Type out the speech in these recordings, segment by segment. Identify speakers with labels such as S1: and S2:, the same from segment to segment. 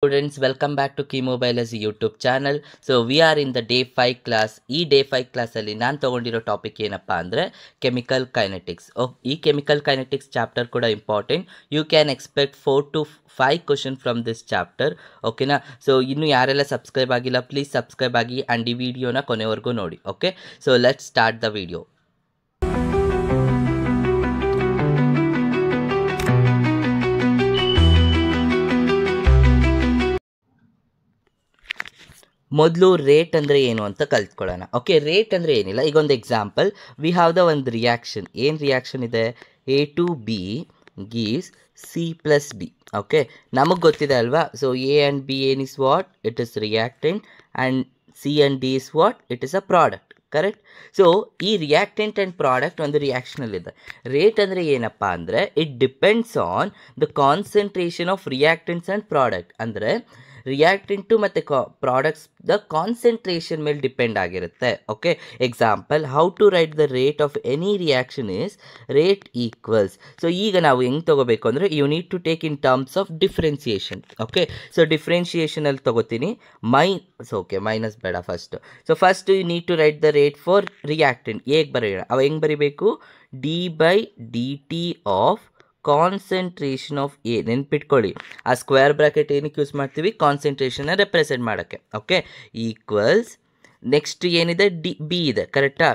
S1: Students, welcome back to KeyMobile as a YouTube channel. So we are in the day 5 class. ಈ day 5 class ಅಲ್ಲಿ ನಾನು ತಗೊಂಡಿರೋ topic ಏನಪ್ಪಾ ಅಂದ್ರೆ chemical kinetics. ಈ ಕೆಮಿಕಲ್ ಕೈನೆಟಿಕ್ಸ್ ಚಾಪ್ಟರ್ ಕೂಡ important. You can expect 4 to 5 question from this chapter. ಓಕೆನಾ? So ಇನ್ನು ಯಾರೆಲ್ಲ ಸಬ್ಸ್ಕ್ರೈಬ್ ಆಗಿಲ್ಲ ಪ್ಲೀಸ್ ಸಬ್ಸ್ಕ್ರೈಬ್ ಆಗಿ ಆ್ಯಂಡ್ ಈ ವಿಡಿಯೋನ ಕೊನೆವರೆಗೂ ನೋಡಿ. Okay, so let's start the video. ಮೊದಲು ರೇಟ್ ಅಂದರೆ ಏನು ಅಂತ ಕಲ್ತ್ಕೊಳ್ಳೋಣ. ಓಕೆ, ರೇಟ್ ಅಂದರೆ ಏನಿಲ್ಲ. ಈಗ ಒಂದು ಎಕ್ಸಾಂಪಲ್, ವಿ ಹ್ಯಾವ್ ದ ಒಂದು ರಿಯಾಕ್ಷನ್. ಏನು ರಿಯಾಕ್ಷನ್ ಇದೆ? A to B gives C plus B. Okay, ನಮಗೆ ಗೊತ್ತಿದೆ ಅಲ್ವಾ? ಸೊ A and B ಏನು is what? It is reactant and C and D is what? It is a product. Correct? So ಈ reactant and product ಒಂದು ರಿಯಾಕ್ಷನಲ್ಲಿದೆ. Rate ಅಂದರೆ ಏನಪ್ಪ ಅಂದರೆ it depends on the concentration of reactants and product. ಅಂದರೆ reactant ಮತ್ತು products the concentration ಮೇಲೆ depend ಆಗಿರುತ್ತೆ. Okay, example, how to write the rate of any reaction is rate equals. So ಈಗ ನಾವು ಹೆಂಗೆ ತೊಗೋಬೇಕು ಅಂದರೆ you need to take in terms of differentiation. Okay, so ಡಿಫ್ರೆನ್ಸಿಯೇಷನಲ್ಲಿ ತೊಗೋತೀನಿ ಮೈನಸ್ ಬೇಡ first. So first you need to write the rate for reactant. ಹೇಗೆ ಬರೆಯೋಣ? ಅವ ಹೆಂಗೆ ಬರೀಬೇಕು? d/dt of concentration of A. ನೆನ್ಪಿಟ್ಕೊಳ್ಳಿ, ಆ ಸ್ಕ್ವೇರ್ ಬ್ರಾಕೆಟ್ ಏನಕ್ಕೆ ಯೂಸ್ ಮಾಡ್ತೀವಿ? ಕಾನ್ಸಂಟ್ರೇಷನ್ನ ರೆಪ್ರೆಸೆಂಟ್ ಮಾಡೋಕ್ಕೆ. ಓಕೆ, ಈಕ್ವಲ್ಸ್ ನೆಕ್ಸ್ಟ್ ಏನಿದೆ? ಬಿ ಇದೆ. ಕರೆಕ್ಟಾ?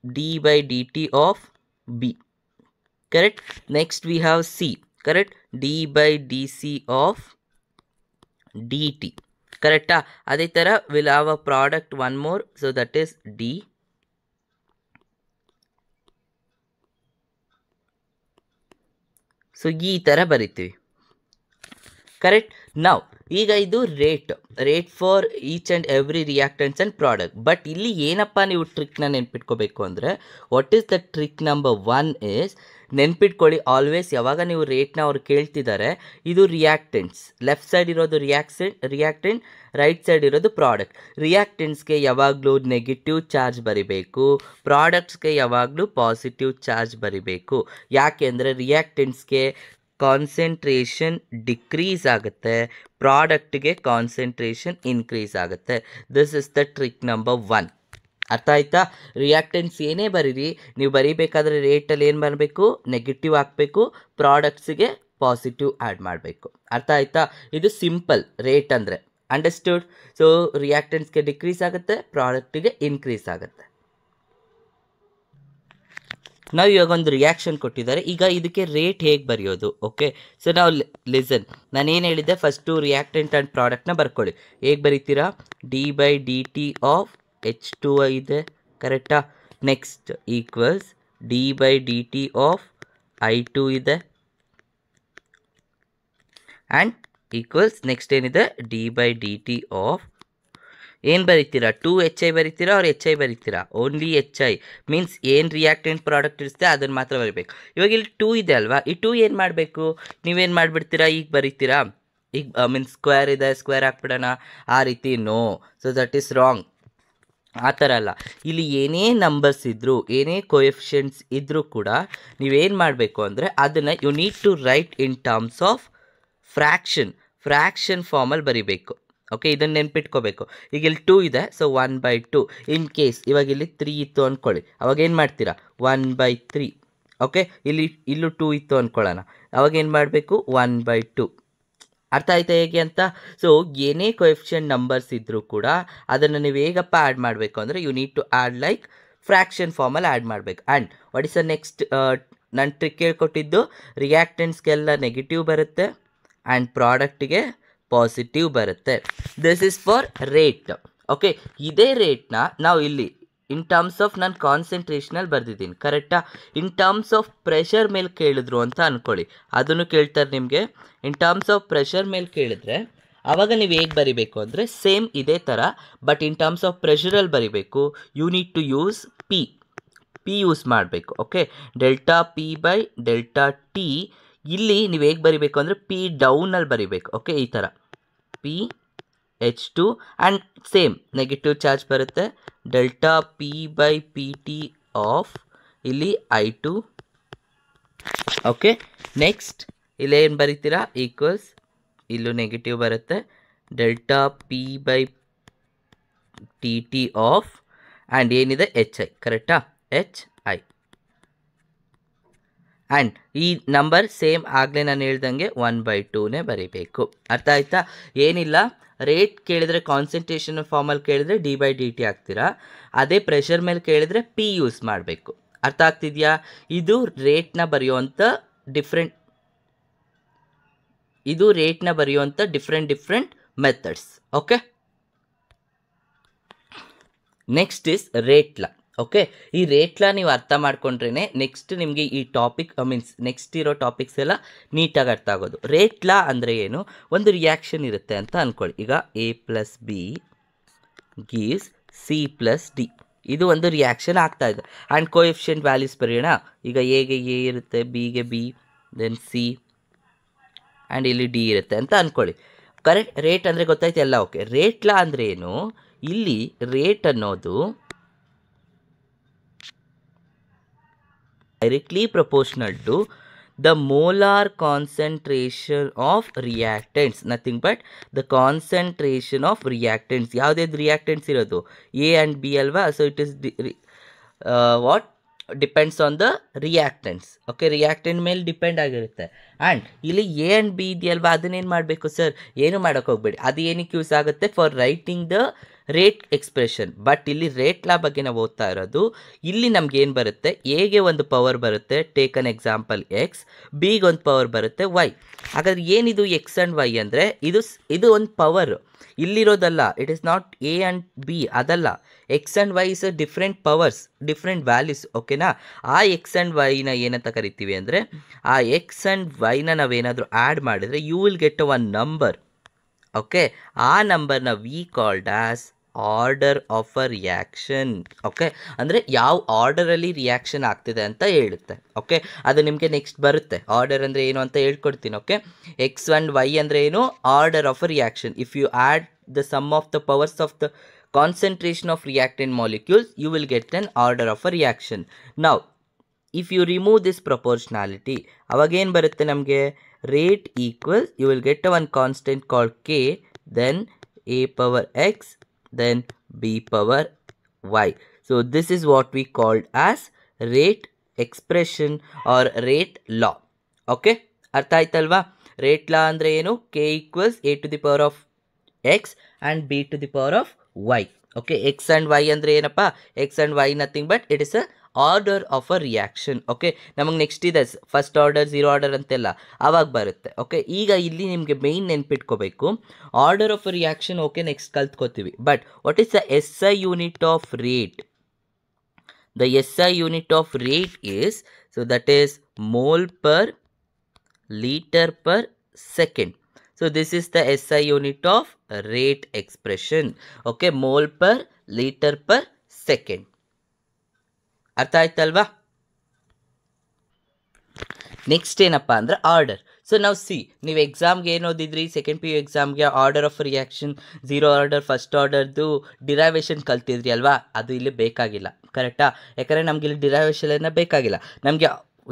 S1: d/dt of B. Correct. Next we have C. Correct. d/dc of dt. ಕರೆಕ್ಟಾ? ಅದೇ ಥರ will have a product one more. So that is D. So ಈ ಥರ ಬರಿತೀವಿ. ಕರೆಕ್ಟ್. ನಾವು ಈಗ ಇದು rate for each and every reactants and product. But ಇಲ್ಲಿ ಏನಪ್ಪ ನೀವು ಟ್ರಿಕ್ನ ನೆನ್ಪಿಟ್ಕೋಬೇಕು ಅಂದರೆ what is the trick number 1 is, ನೆನ್ಪಿಟ್ಕೊಳ್ಳಿ ಆಲ್ವೇಸ್ ಯಾವಾಗ ನೀವು ರೇಟ್ನ ಅವ್ರು ಕೇಳ್ತಿದ್ದಾರೆ, ಇದು ರಿಯಾಕ್ಟೆಂಟ್ಸ್, ಲೆಫ್ಟ್ ಸೈಡ್ ಇರೋದು ರಿಯಾಕ್ಟೆಂಟ್, ರೈಟ್ ಸೈಡ್ ಇರೋದು ಪ್ರಾಡಕ್ಟ್. ರಿಯಾಕ್ಟೆಂಟ್ಸ್ಗೆ ಯಾವಾಗಲೂ ನೆಗೆಟಿವ್ ಚಾರ್ಜ್ ಬರಿಬೇಕು, ಪ್ರಾಡಕ್ಟ್ಸ್ಗೆ ಯಾವಾಗಲೂ ಪಾಸಿಟಿವ್ ಚಾರ್ಜ್ ಬರಿಬೇಕು. ಯಾಕೆ ಅಂದರೆ ರಿಯಾಕ್ಟೆಂಟ್ಸ್ಗೆ ಕಾನ್ಸಂಟ್ರೇಷನ್ ಡಿಕ್ರೀಸ್ ಆಗುತ್ತೆ, ಪ್ರಾಡಕ್ಟ್ಗೆ ಕಾನ್ಸಂಟ್ರೇಷನ್ ಇನ್ಕ್ರೀಸ್ ಆಗುತ್ತೆ. This is the trick number 1. ಅರ್ಥ ಆಯ್ತಾ? ರಿಯಾಕ್ಟೆಂಟ್ಸ್ ಏನೇ ಬರೀರಿ, ನೀವು ಬರೀಬೇಕಾದ್ರೆ ರೇಟಲ್ಲಿ ಏನು ಬರಬೇಕು? ನೆಗೆಟಿವ್ ಹಾಕಬೇಕು, ಪ್ರಾಡಕ್ಟ್ಸಿಗೆ ಪಾಸಿಟಿವ್ ಆ್ಯಡ್ ಮಾಡಬೇಕು. ಅರ್ಥ ಆಯ್ತಾ? ಇದು ಸಿಂಪಲ್ ರೇಟ್ ಅಂದರೆ. ಅಂಡರ್ಸ್ಟುಡ್? ಸೊ ರಿಯಾಕ್ಟೆಂಟ್ಸ್ಗೆ ಡಿಕ್ರೀಸ್ ಆಗುತ್ತೆ, ಪ್ರಾಡಕ್ಟಿಗೆ ಇನ್ಕ್ರೀಸ್ ಆಗುತ್ತೆ. ನಾವು ಇವಾಗ ಒಂದು ರಿಯಾಕ್ಷನ್ ಕೊಟ್ಟಿದ್ದಾರೆ. ಈಗ ಇದಕ್ಕೆ ರೇಟ್ ಹೇಗೆ ಬರೆಯೋದು? ಓಕೆ, ಸೊ ನಾವು ಲಿಸನ್, ನಾನೇನು ಹೇಳಿದ್ದೆ? ಫಸ್ಟು ರಿಯಾಕ್ಟೆಂಟ್ ಆ್ಯಂಡ್ ಪ್ರಾಡಕ್ಟ್ನ ಬರ್ಕೊಳ್ಳಿ. ಹೇಗೆ ಬರೀತೀರಾ? d/dt ಆಫ್ H2O ಇದೆ. ಕರೆಕ್ಟಾ? Next equals d/dt of I2 ಇದೆ ಆ್ಯಂಡ್ ಈಕ್ವಲ್ಸ್ ನೆಕ್ಸ್ಟ್ ಏನಿದೆ? d/dt ಆಫ್ ಏನು ಬರೀತೀರಾ? 2HI ಬರೀತೀರಾ ಅವ್ರು HI ಬರೀತೀರಾ? ಓನ್ಲಿ HI ಮೀನ್ಸ್ ಏನು ರಿಯಾಕ್ಟೆಂಟ್ ಪ್ರಾಡಕ್ಟ್ ಇರುತ್ತೆ ಅದನ್ನು ಮಾತ್ರ ಬರೀಬೇಕು. ಇವಾಗ ಇಲ್ಲಿ 2 ಇದೆ ಅಲ್ವಾ? ಈ 2 ಏನು ಮಾಡಬೇಕು? ನೀವೇನು ಮಾಡಿಬಿಡ್ತೀರಾ? ಈಗ ಬರೀತೀರಾ? ಈಗ ಮೀನ್ಸ್ ಸ್ಕ್ವೇರ್ ಇದೆ, ಸ್ಕ್ವೇರ್ ಹಾಕ್ಬಿಡೋಣ ಆ ರೀತಿ? No. So that is wrong. ಆ ಥರ ಅಲ್ಲ. ಇಲ್ಲಿ ಏನೇ ನಂಬರ್ಸ್ ಇದ್ದರೂ, ಏನೇ ಕೋಎಫಿಷಿಯೆಂಟ್ಸ್ ಇದ್ದರೂ ಕೂಡ ನೀವೇನು ಮಾಡಬೇಕು ಅಂದರೆ ಅದನ್ನು you need to write in terms of fraction ಫಾರ್ಮಲ್ಲಿ ಬರೀಬೇಕು. ಓಕೆ, ಇದನ್ನು ನೆನ್ಪಿಟ್ಕೋಬೇಕು. ಈಗ ಇಲ್ಲಿ 2 ಇದೆ, ಸೊ 1/2. ಇನ್ ಕೇಸ್ ಇವಾಗ ಇಲ್ಲಿ 3 ಇತ್ತು ಅಂದ್ಕೊಳ್ಳಿ, ಅವಾಗ ಏನು ಮಾಡ್ತೀರಾ? 1/3. ಓಕೆ, ಇಲ್ಲೂ 2 ಇತ್ತು ಅಂದ್ಕೊಳ್ಳೋಣ, ಅವಾಗ ಏನು ಮಾಡಬೇಕು? 1/2. ಅರ್ಥ ಆಯ್ತಾ ಹೇಗೆ ಅಂತ? ಸೊ ಏನೇ ಕೊಎಫಿಷಿಯೆಂಟ್ ನಂಬರ್ಸ್ ಇದ್ದರೂ ಕೂಡ ಅದನ್ನು ನೀವು ಹೇಗಪ್ಪ ಆ್ಯಡ್ ಮಾಡಬೇಕು ಅಂದರೆ you need to add like fraction ಫಾರ್ಮಲ್ಲಿ ಆ್ಯಡ್ ಮಾಡಬೇಕು. And what is the next? ನಾನು ಟ್ರಿಕ್ ಹೇಳ್ಕೊಟ್ಟಿದ್ದು, ರಿಯಾಕ್ಟೆಂಟ್ಸ್ಗೆಲ್ಲ ನೆಗೆಟಿವ್ ಬರುತ್ತೆ ಆ್ಯಂಡ್ ಪ್ರಾಡಕ್ಟಿಗೆ ಪಾಸಿಟಿವ್ ಬರುತ್ತೆ. This is for rate. Okay, ಇದೇ ರೇಟ್ನ ನಾವು ಇಲ್ಲಿ ಇನ್ ಟರ್ಮ್ಸ್ ಆಫ್ ನಾನು ಕಾನ್ಸಂಟ್ರೇಷನಲ್ಲಿ ಬರೆದಿದ್ದೀನಿ. ಕರೆಕ್ಟಾ? ಇನ್ ಟರ್ಮ್ಸ್ ಆಫ್ ಪ್ರೆಷರ್ ಮೇಲೆ ಕೇಳಿದ್ರು ಅಂತ ಅಂದ್ಕೊಳ್ಳಿ, ಅದನ್ನು ಕೇಳ್ತಾರೆ ನಿಮಗೆ. ಇನ್ ಟರ್ಮ್ಸ್ ಆಫ್ ಪ್ರೆಷರ್ ಮೇಲೆ ಕೇಳಿದ್ರೆ ಆವಾಗ ನೀವು ಹೇಗೆ ಬರಿಬೇಕು ಅಂದರೆ ಸೇಮ್ ಇದೇ ಥರ, ಬಟ್ ಇನ್ ಟರ್ಮ್ಸ್ ಆಫ್ ಪ್ರೆಷರಲ್ಲಿ ಬರಿಬೇಕು. You need to use P use ಮಾಡಬೇಕು. Okay, ΔP/ΔT. ಇಲ್ಲಿ ನೀವು ಹೇಗೆ ಬರಿಬೇಕು ಅಂದರೆ ಪಿ ಡೌನಲ್ಲಿ ಬರಿಬೇಕು. ಓಕೆ, ಈ ಥರ H2 and same negative charge ಬರುತ್ತೆ. ΔP/PT ಆಫ್ ಇಲ್ಲಿ I2. ಓಕೆ, ನೆಕ್ಸ್ಟ್ ಇಲ್ಲೇನು ಬರಿತೀರಾ? ಈಕ್ವಲ್ಸ್ ಇಲ್ಲೂ ನೆಗೆಟಿವ್ ಬರುತ್ತೆ, delta P by T T half and ಏನಿದೆ ಎಚ್ ಐ, ಕರೆಕ್ಟಾ, ಎಚ್ ಐ. ಆ್ಯಂಡ್ ಈ ನಂಬರ್ ಸೇಮ್ ಆಗಲೇ ನಾನು ಹೇಳ್ದಂಗೆ 1/2ನೇ ಬರೀಬೇಕು. ಅರ್ಥ ಆಯ್ತಾ? ಏನಿಲ್ಲ, ರೇಟ್ ಕೇಳಿದರೆ ಕಾನ್ಸಂಟ್ರೇಷನ್ ಫಾರ್ಮಲ್ಲಿ ಕೇಳಿದರೆ d/dt ಹಾಕ್ತೀರಾ, ಅದೇ ಪ್ರೆಷರ್ ಮೇಲೆ ಕೇಳಿದರೆ ಪಿ ಯೂಸ್ ಮಾಡಬೇಕು. ಅರ್ಥ ಆಗ್ತಿದೆಯಾ? ಇದು ರೇಟ್ನ ಬರೆಯುವಂಥ different methods. Okay, next is rate law. Okay, ಈ ರೇಟ್ ಲಾ ನೀವು ಅರ್ಥ ಮಾಡ್ಕೊಂಡ್ರೇ ನೆಕ್ಸ್ಟ್ ನಿಮಗೆ ಈ ಟಾಪಿಕ್ ನೆಕ್ಸ್ಟ್ ಇರೋ ಟಾಪಿಕ್ಸ್ ಎಲ್ಲ ನೀಟಾಗಿ ಅರ್ಥ ಆಗೋದು. ರೇಟ್ ಲಾ ಅಂದರೆ ಏನು? ಒಂದು ರಿಯಾಕ್ಷನ್ ಇರುತ್ತೆ ಅಂತ ಅಂದ್ಕೊಳ್ಳಿ. ಈಗ A+B gives C+D, ಇದು ಒಂದು ರಿಯಾಕ್ಷನ್ ಆಗ್ತಾ ಇದೆ. ಆ್ಯಂಡ್ ಕೋಎಫಿಷಿಯಂಟ್ ವ್ಯಾಲ್ಯೂಸ್ ಬರೆಯೋಣ. ಈಗ ಎಗೆ ಎ ಇರುತ್ತೆ, ಬಿಗೆ ಬಿ, ದೆನ್ ಸಿ ಆ್ಯಂಡ್ ಇಲ್ಲಿ ಡಿ ಇರುತ್ತೆ ಅಂತ ಅಂದ್ಕೊಳ್ಳಿ. ಕರೆಕ್ಟ್? ರೇಟ್ ಅಂದರೆ ಗೊತ್ತಾಯ್ತು ಎಲ್ಲ. ಓಕೆ, ರೇಟ್ ಲಾ ಅಂದರೆ ಏನು? ಇಲ್ಲಿ ರೇಟ್ ಅನ್ನೋದು directly proportional to the molar concentration of reactants, nothing but the concentration of reactants. ಯಾವ್ದು reactants ಇರೋದು? A and B ಅಲ್ವಾ? So it is what depends on the reactants. Okay, reactant ಮೇಲೆ depend ಆಗಿರುತ್ತೆ. And ಇಲ್ಲಿ A and B ಇದೆಯಲ್ವಾ, ಅದನ್ನೇನು ಮಾಡಬೇಕು sir? ಏನು ಮಾಡೋಕ್ಕೆ ಹೋಗ್ಬೇಡಿ, ಅದು ಏನಕ್ಕೆ ಯೂಸ್ ಆಗುತ್ತೆ? For writing the rate expression. But ಇಲ್ಲಿ ರೇಟ್ ಲಾ ಬಗ್ಗೆ ನಾವು ಓದ್ತಾ ಇರೋದು. ಇಲ್ಲಿ ನಮ್ಗೆ ಏನು ಬರುತ್ತೆ? ಎಗೆ ಒಂದು ಪವರ್ ಬರುತ್ತೆ, ಟೇಕ್ ಅನ್ ಎಕ್ಸಾಂಪಲ್ ಎಕ್ಸ್, ಬಿಗೆ ಒಂದು ಪವರ್ ಬರುತ್ತೆ ವೈ. ಹಾಗಾದ್ರೆ ಏನಿದು ಎಕ್ಸ್ ಆ್ಯಂಡ್ ವೈ ಅಂದರೆ ಇದು ಒಂದು ಪವರ್ ಇಲ್ಲಿರೋದಲ್ಲ. It is not A and B, ಅದಲ್ಲ. X and Y is different powers, different values. ಓಕೆನಾ? ಆ ಎಕ್ಸ್ ಆ್ಯಂಡ್ ವೈನ ಏನಂತ ಕರಿತೀವಿ ಅಂದರೆ, ಆ ಎಕ್ಸ್ ಆ್ಯಂಡ್ ವೈನ ನಾವೇನಾದರೂ ಆ್ಯಡ್ ಮಾಡಿದರೆ you will get one number. Okay, ಆ ನಂಬರ್ನ we called as order of a reaction. Okay, ಅಂದರೆ ಯಾವ ಆರ್ಡರಲ್ಲಿ ರಿಯಾಕ್ಷನ್ ಆಗ್ತಿದೆ ಅಂತ ಹೇಳುತ್ತೆ. ಓಕೆ, ಅದು ನಿಮಗೆ ನೆಕ್ಸ್ಟ್ ಬರುತ್ತೆ. ಆರ್ಡರ್ ಅಂದರೆ ಏನು ಅಂತ ಹೇಳ್ಕೊಡ್ತೀನಿ. ಓಕೆ, ಎಕ್ಸ್ ಆ್ಯಂಡ್ ವೈ ಅಂದರೆ ಏನು? Order of a reaction. If you add the sum of the powers of the concentration of reactant molecules, you will get an order of a reaction. Now if you remove this proportionality, avagén barutte namge rate equals, you will get one constant called k, then a power x, then b power y. So this is what we called as rate expression or rate law. Okay, artha aitalva? Rate law andre enu? K equals a to the power of x and b to the power of y. Okay, x and y ಅಂದ್ರೆ ಏನಪ್ಪ? x and y nothing but it is a order of a reaction. Okay, ನಮಗೆ next ಇದೆ first order, zero order ಅಂತೆಲ್ಲ ಆವಾಗ ಬರುತ್ತೆ. Okay, ಈಗ ಇಲ್ಲಿ ನಿಮಗೆ ಮೇಯ್ನ್ ನೆನ್ಪಿಟ್ಕೋಬೇಕು order of a reaction. Okay, next ಕಲ್ತ್ಕೋತೀವಿ. But what is the SI unit of rate? The SI unit of rate is, so that is mole per liter per second. So this is the SI unit of rate expression. Okay, mole per liter per second. ಅರ್ಥ ಆಯ್ತಲ್ವಾ? Next ಏನಪ್ಪ ಅಂದರೆ order. So ನಾವು ನೀವು ಎಕ್ಸಾಮ್ಗೆ ಏನು ಓದಿದ್ರಿ? Second PU ಎಕ್ಸಾಮ್ಗೆ order of reaction, zero order, first ಆರ್ಡರ್ದು ಡಿರೈವೇಷನ್ ಕಲ್ತಿದ್ರಿ ಅಲ್ವಾ? ಅದು ಇಲ್ಲಿ ಬೇಕಾಗಿಲ್ಲ. ಕರೆಕ್ಟಾ? ಯಾಕಂದರೆ ನಮ್ಗೆ ಇಲ್ಲಿ ಡಿರೈವೇಷನ್ ಏನೋ ಬೇಕಾಗಿಲ್ಲ. ನಮಗೆ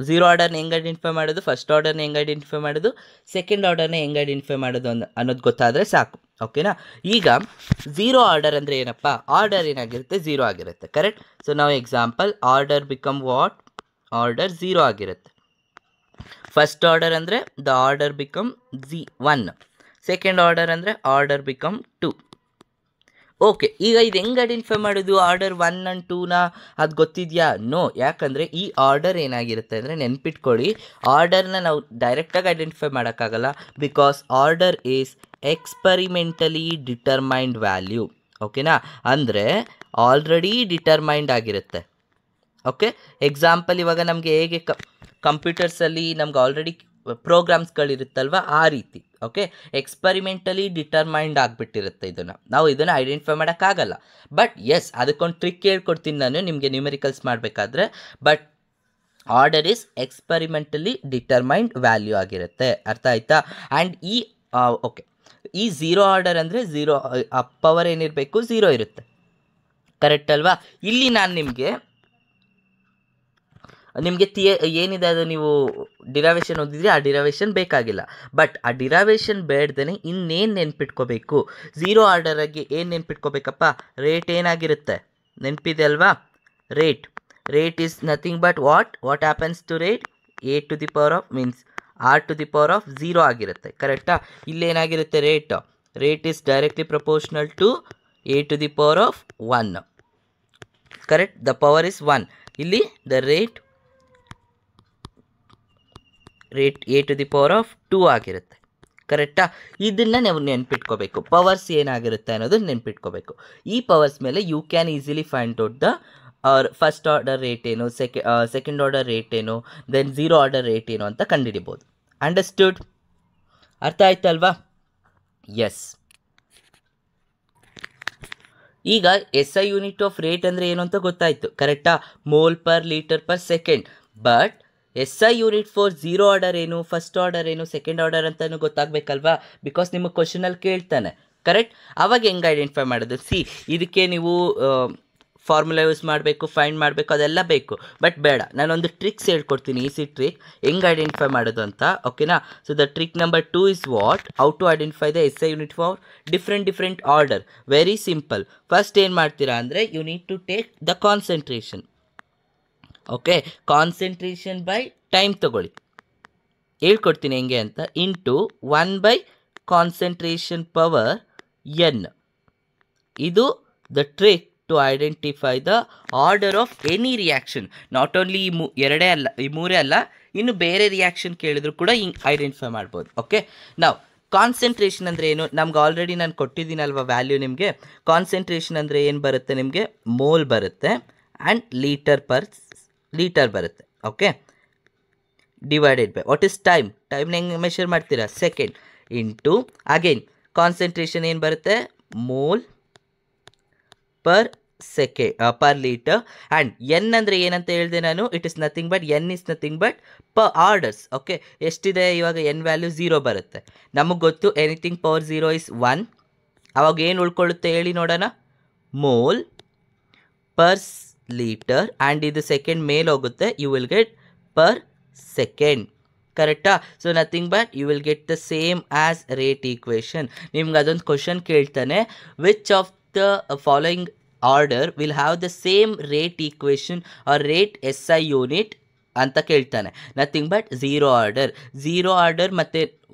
S1: ಝೀರೋ ಆರ್ಡರ್ನ ಹೆಂಗೆ ಐಡೆಂಟಿಫೈ ಮಾಡೋದು, ಫಸ್ಟ್ ಆರ್ಡರ್ನ ಹೆಂಗೆ ಐಡೆಂಟಿಫೈ ಮಾಡೋದು, ಸೆಕೆಂಡ್ ಆರ್ಡರ್ನ ಹೆಂಗೆ ಐಡೆಂಟಿಫೈ ಮಾಡೋದು ಅನ್ನೋದು ಗೊತ್ತಾದರೆ ಸಾಕು. ಓಕೆನಾ? ಈಗ ಝೀರೋ ಆರ್ಡರ್ ಅಂದರೆ ಏನಪ್ಪ? ಆರ್ಡರ್ ಏನಾಗಿರುತ್ತೆ? ಝೀರೋ ಆಗಿರುತ್ತೆ. ಕರೆಕ್ಟ್? ಸೊ ನಾವು example order become what? Order zero ಆಗಿರುತ್ತೆ. ಫಸ್ಟ್ ಆರ್ಡರ್ ಅಂದರೆ the order become 1. Second order ಅಂದರೆ ಆರ್ಡರ್ ಬಿಕಮ್ 2. ಓಕೆ, ಈಗ ಇದು ಹೆಂಗೆ ಐಡೆಂಟಿಫೈ ಮಾಡೋದು ಆರ್ಡರ್ 1 and 2ನ? ಅದು ಗೊತ್ತಿದೆಯಾ? ನೋ. ಯಾಕಂದರೆ ಈ ಆರ್ಡರ್ ಏನಾಗಿರುತ್ತೆ ಅಂದರೆ, ನೆನ್ಪಿಟ್ಕೊಳ್ಳಿ, ಆರ್ಡರ್ನ ನಾವು ಡೈರೆಕ್ಟಾಗಿ ಐಡೆಂಟಿಫೈ ಮಾಡೋಕ್ಕಾಗಲ್ಲ. Because order is experimentally determined value. ಓಕೆನಾ? ಅಂದರೆ ಆಲ್ರೆಡಿ ಡಿಟರ್ಮೈನ್ಡ್ ಆಗಿರುತ್ತೆ. ಓಕೆ, ಎಕ್ಸಾಂಪಲ್ ಇವಾಗ ನಮಗೆ ಹೇಗೆ ಕಂಪ್ಯೂಟರ್ಸಲ್ಲಿ ನಮ್ಗೆ ಆಲ್ರೆಡಿ ಪ್ರೋಗ್ರಾಮ್ಸ್ಗಳಿರುತ್ತಲ್ವ, ಆ ರೀತಿ. ಓಕೆ, ಎಕ್ಸ್ಪರಿಮೆಂಟಲಿ ಡಿಟರ್ಮೈನ್ಡ್ ಆಗಿಬಿಟ್ಟಿರುತ್ತೆ. ನಾವು ಇದನ್ನು ಐಡೆಂಟಿಫೈ ಮಾಡೋಕ್ಕಾಗಲ್ಲ. ಬಟ್ ಎಸ್, ಅದಕ್ಕೊಂದು ಟ್ರಿಕ್ ಹೇಳ್ಕೊಡ್ತೀನಿ ನಾನು ನಿಮಗೆ ನ್ಯೂಮೆರಿಕಲ್ಸ್ ಮಾಡಬೇಕಾದ್ರೆ. But order is experimentally determined value ಆಗಿರುತ್ತೆ. ಅರ್ಥ ಆಯ್ತಾ? ಆ್ಯಂಡ್ ಈ ಝೀರೋ ಆರ್ಡರ್ ಅಂದರೆ ಝೀರೋ ಪವರ್ ಏನಿರಬೇಕು? ಝೀರೋ ಇರುತ್ತೆ. ಕರೆಕ್ಟ್ ಅಲ್ವಾ? ಇಲ್ಲಿ ನಾನು ನಿಮಗೆ ನಿಮಗೆ ಏನಿದೆ ಅದು ನೀವು ಡಿರವೇಷನ್ ಓದಿದ್ರೆ ಆ ಡಿರವೇಷನ್ ಬೇಕಾಗಿಲ್ಲ. ಬಟ್ ಆ ಡಿರವೇಷನ್ ಬೇಡ್ದೇ ಇನ್ನೇನು ನೆನ್ಪಿಟ್ಕೋಬೇಕು, ಝೀರೋ ಆರ್ಡರಾಗಿ ಏನು ನೆನ್ಪಿಟ್ಕೋಬೇಕಪ್ಪ, ರೇಟ್ ಏನಾಗಿರುತ್ತೆ ನೆನಪಿದೆ ಅಲ್ವಾ? Rate is nothing but what happens to rate, A to the power of means R to the power of 0 ಆಗಿರುತ್ತೆ. ಕರೆಕ್ಟಾ? ಇಲ್ಲೇನಾಗಿರುತ್ತೆ rate is directly proportional to A to the power of 1. Correct? The power is 1. ಇಲ್ಲಿ the rate A to the power of 2 ಆಗಿರುತ್ತೆ. ಕರೆಕ್ಟಾ? ಇದನ್ನು ನಾವು ನೆನ್ಪಿಟ್ಕೋಬೇಕು. Powers ಏನಾಗಿರುತ್ತೆ ಅನ್ನೋದನ್ನ ನೆನ್ಪಿಟ್ಕೋಬೇಕು. ಈ ಪವರ್ಸ್ ಮೇಲೆ you can easily find out the first order rate ಏನು, ಸೆಕೆಂಡ್ ಆರ್ಡರ್ ರೇಟ್ ಏನು, ದೆನ್ ಝೀರೋ ಆರ್ಡರ್ ರೇಟ್ ಏನು ಅಂತ ಕಂಡುಹಿಡಿಬೋದು. ಅಂಡರ್ಸ್ಟುಡ್? ಅರ್ಥ ಆಯ್ತಲ್ವಾ? ಎಸ್. ಈಗ SI ಯೂನಿಟ್ ಆಫ್ ರೇಟ್ ಅಂದರೆ ಏನು ಅಂತ ಗೊತ್ತಾಯಿತು. ಕರೆಕ್ಟಾ? Mole per litre per second. But SI unit for zero order ಏನು, ಫಸ್ಟ್ ಆರ್ಡರ್ ಏನು, ಸೆಕೆಂಡ್ ಆರ್ಡರ್ ಅಂತಲೂ ಗೊತ್ತಾಗಬೇಕಲ್ವಾ? ಬಿಕಾಸ್ ನಿಮಗೆ ಕ್ವಶನಲ್ಲಿ ಕೇಳ್ತಾನೆ. ಕರೆಕ್ಟ್? ಅವಾಗ ಹೆಂಗೆ ಐಡೆಂಟಿಫೈ ಮಾಡೋದು? ಇದಕ್ಕೆ ನೀವು ಫಾರ್ಮುಲಾ ಯೂಸ್ ಮಾಡಬೇಕು, ಫೈಂಡ್ ಮಾಡಬೇಕು, ಅದೆಲ್ಲ ಬೇಕು. ಬಟ್ ಬೇಡ, ನಾನೊಂದು ಟ್ರಿಕ್ಸ್ ಹೇಳ್ಕೊಡ್ತೀನಿ, ಈಸಿ ಟ್ರಿಕ್ ಹೆಂಗೆ ಐಡೆಂಟಿಫೈ ಮಾಡೋದು ಅಂತ. ಓಕೆನಾ? So the trick number 2 is what, how to identify the SI unit for different order. Very simple. First ಏನು ಮಾಡ್ತೀರಾ ಅಂದರೆ you need to take the concentration. Okay, concentration by time ತಗೊಳ್ಳಿ. ಹೇಳ್ಕೊಡ್ತೀನಿ ಹೆಂಗೆ ಅಂತ. Into 1 by concentration power n. ಇದು the trick to identify the order of any reaction. Not only ಈ ಮೂರೇ ಅಲ್ಲ, ಇನ್ನು ಬೇರೆ ರಿಯಾಕ್ಷನ್ ಕೇಳಿದ್ರು ಕೂಡ ಹಿಂಗೆ ಐಡೆಂಟಿಫೈ ಮಾಡ್ಬೋದು. ಓಕೆ, ನಾವು ಕಾನ್ಸಂಟ್ರೇಷನ್ ಅಂದರೆ ಏನು, ನಮ್ಗೆ ಆಲ್ರೆಡಿ ನಾನು ಕೊಟ್ಟಿದ್ದೀನಲ್ವ ವ್ಯಾಲ್ಯೂ ನಿಮಗೆ. ಕಾನ್ಸಂಟ್ರೇಷನ್ ಅಂದರೆ ಏನು ಬರುತ್ತೆ ನಿಮಗೆ, ಮೋಲ್ ಬರುತ್ತೆ ಆ್ಯಂಡ್ ಲೀಟರ್ ಬರುತ್ತೆ. Okay, divided by what is ಟೈಮ್ನ ಹೆಂಗೆ ಮೆಷರ್ ಮಾಡ್ತೀರಾ, ಸೆಕೆಂಡ್. ಇಂಟು ಅಗೈನ್ ಕಾನ್ಸಂಟ್ರೇಷನ್ ಏನು ಬರುತ್ತೆ, mole per litre. And N ಅಂದರೆ ಏನಂತ ಹೇಳಿದೆ ನಾನು, it is nothing but N is nothing but per orders. Okay, ಎಷ್ಟಿದೆ ಇವಾಗ ಎನ್ ವ್ಯಾಲ್ಯೂ 0 ಬರುತ್ತೆ. ನಮಗೆ ಗೊತ್ತು ಎನಿಥಿಂಗ್ ಪವರ್ 0 ಇಸ್ 1. ಅವಾಗ ಏನು ಉಳ್ಕೊಳ್ಳುತ್ತೆ ಹೇಳಿ ನೋಡೋಣ, ಮೋಲ್ ಪರ್ ಲೀಟರ್. ಆ್ಯಂಡ್ ಇದು ಸೆಕೆಂಡ್ ಮೇಲೆ ಹೋಗುತ್ತೆ, you will get per second. ಕರೆಕ್ಟಾ? So nothing but you will get the same as rate equation. ನಿಮ್ಗೆ ಅದೊಂದು ಕ್ವಶನ್ ಕೇಳ್ತಾನೆ, which of the following order will have the same rate equation or rate SI unit ಅಂತ ಕೇಳ್ತಾನೆ. Nothing but zero order ಮತ್ತು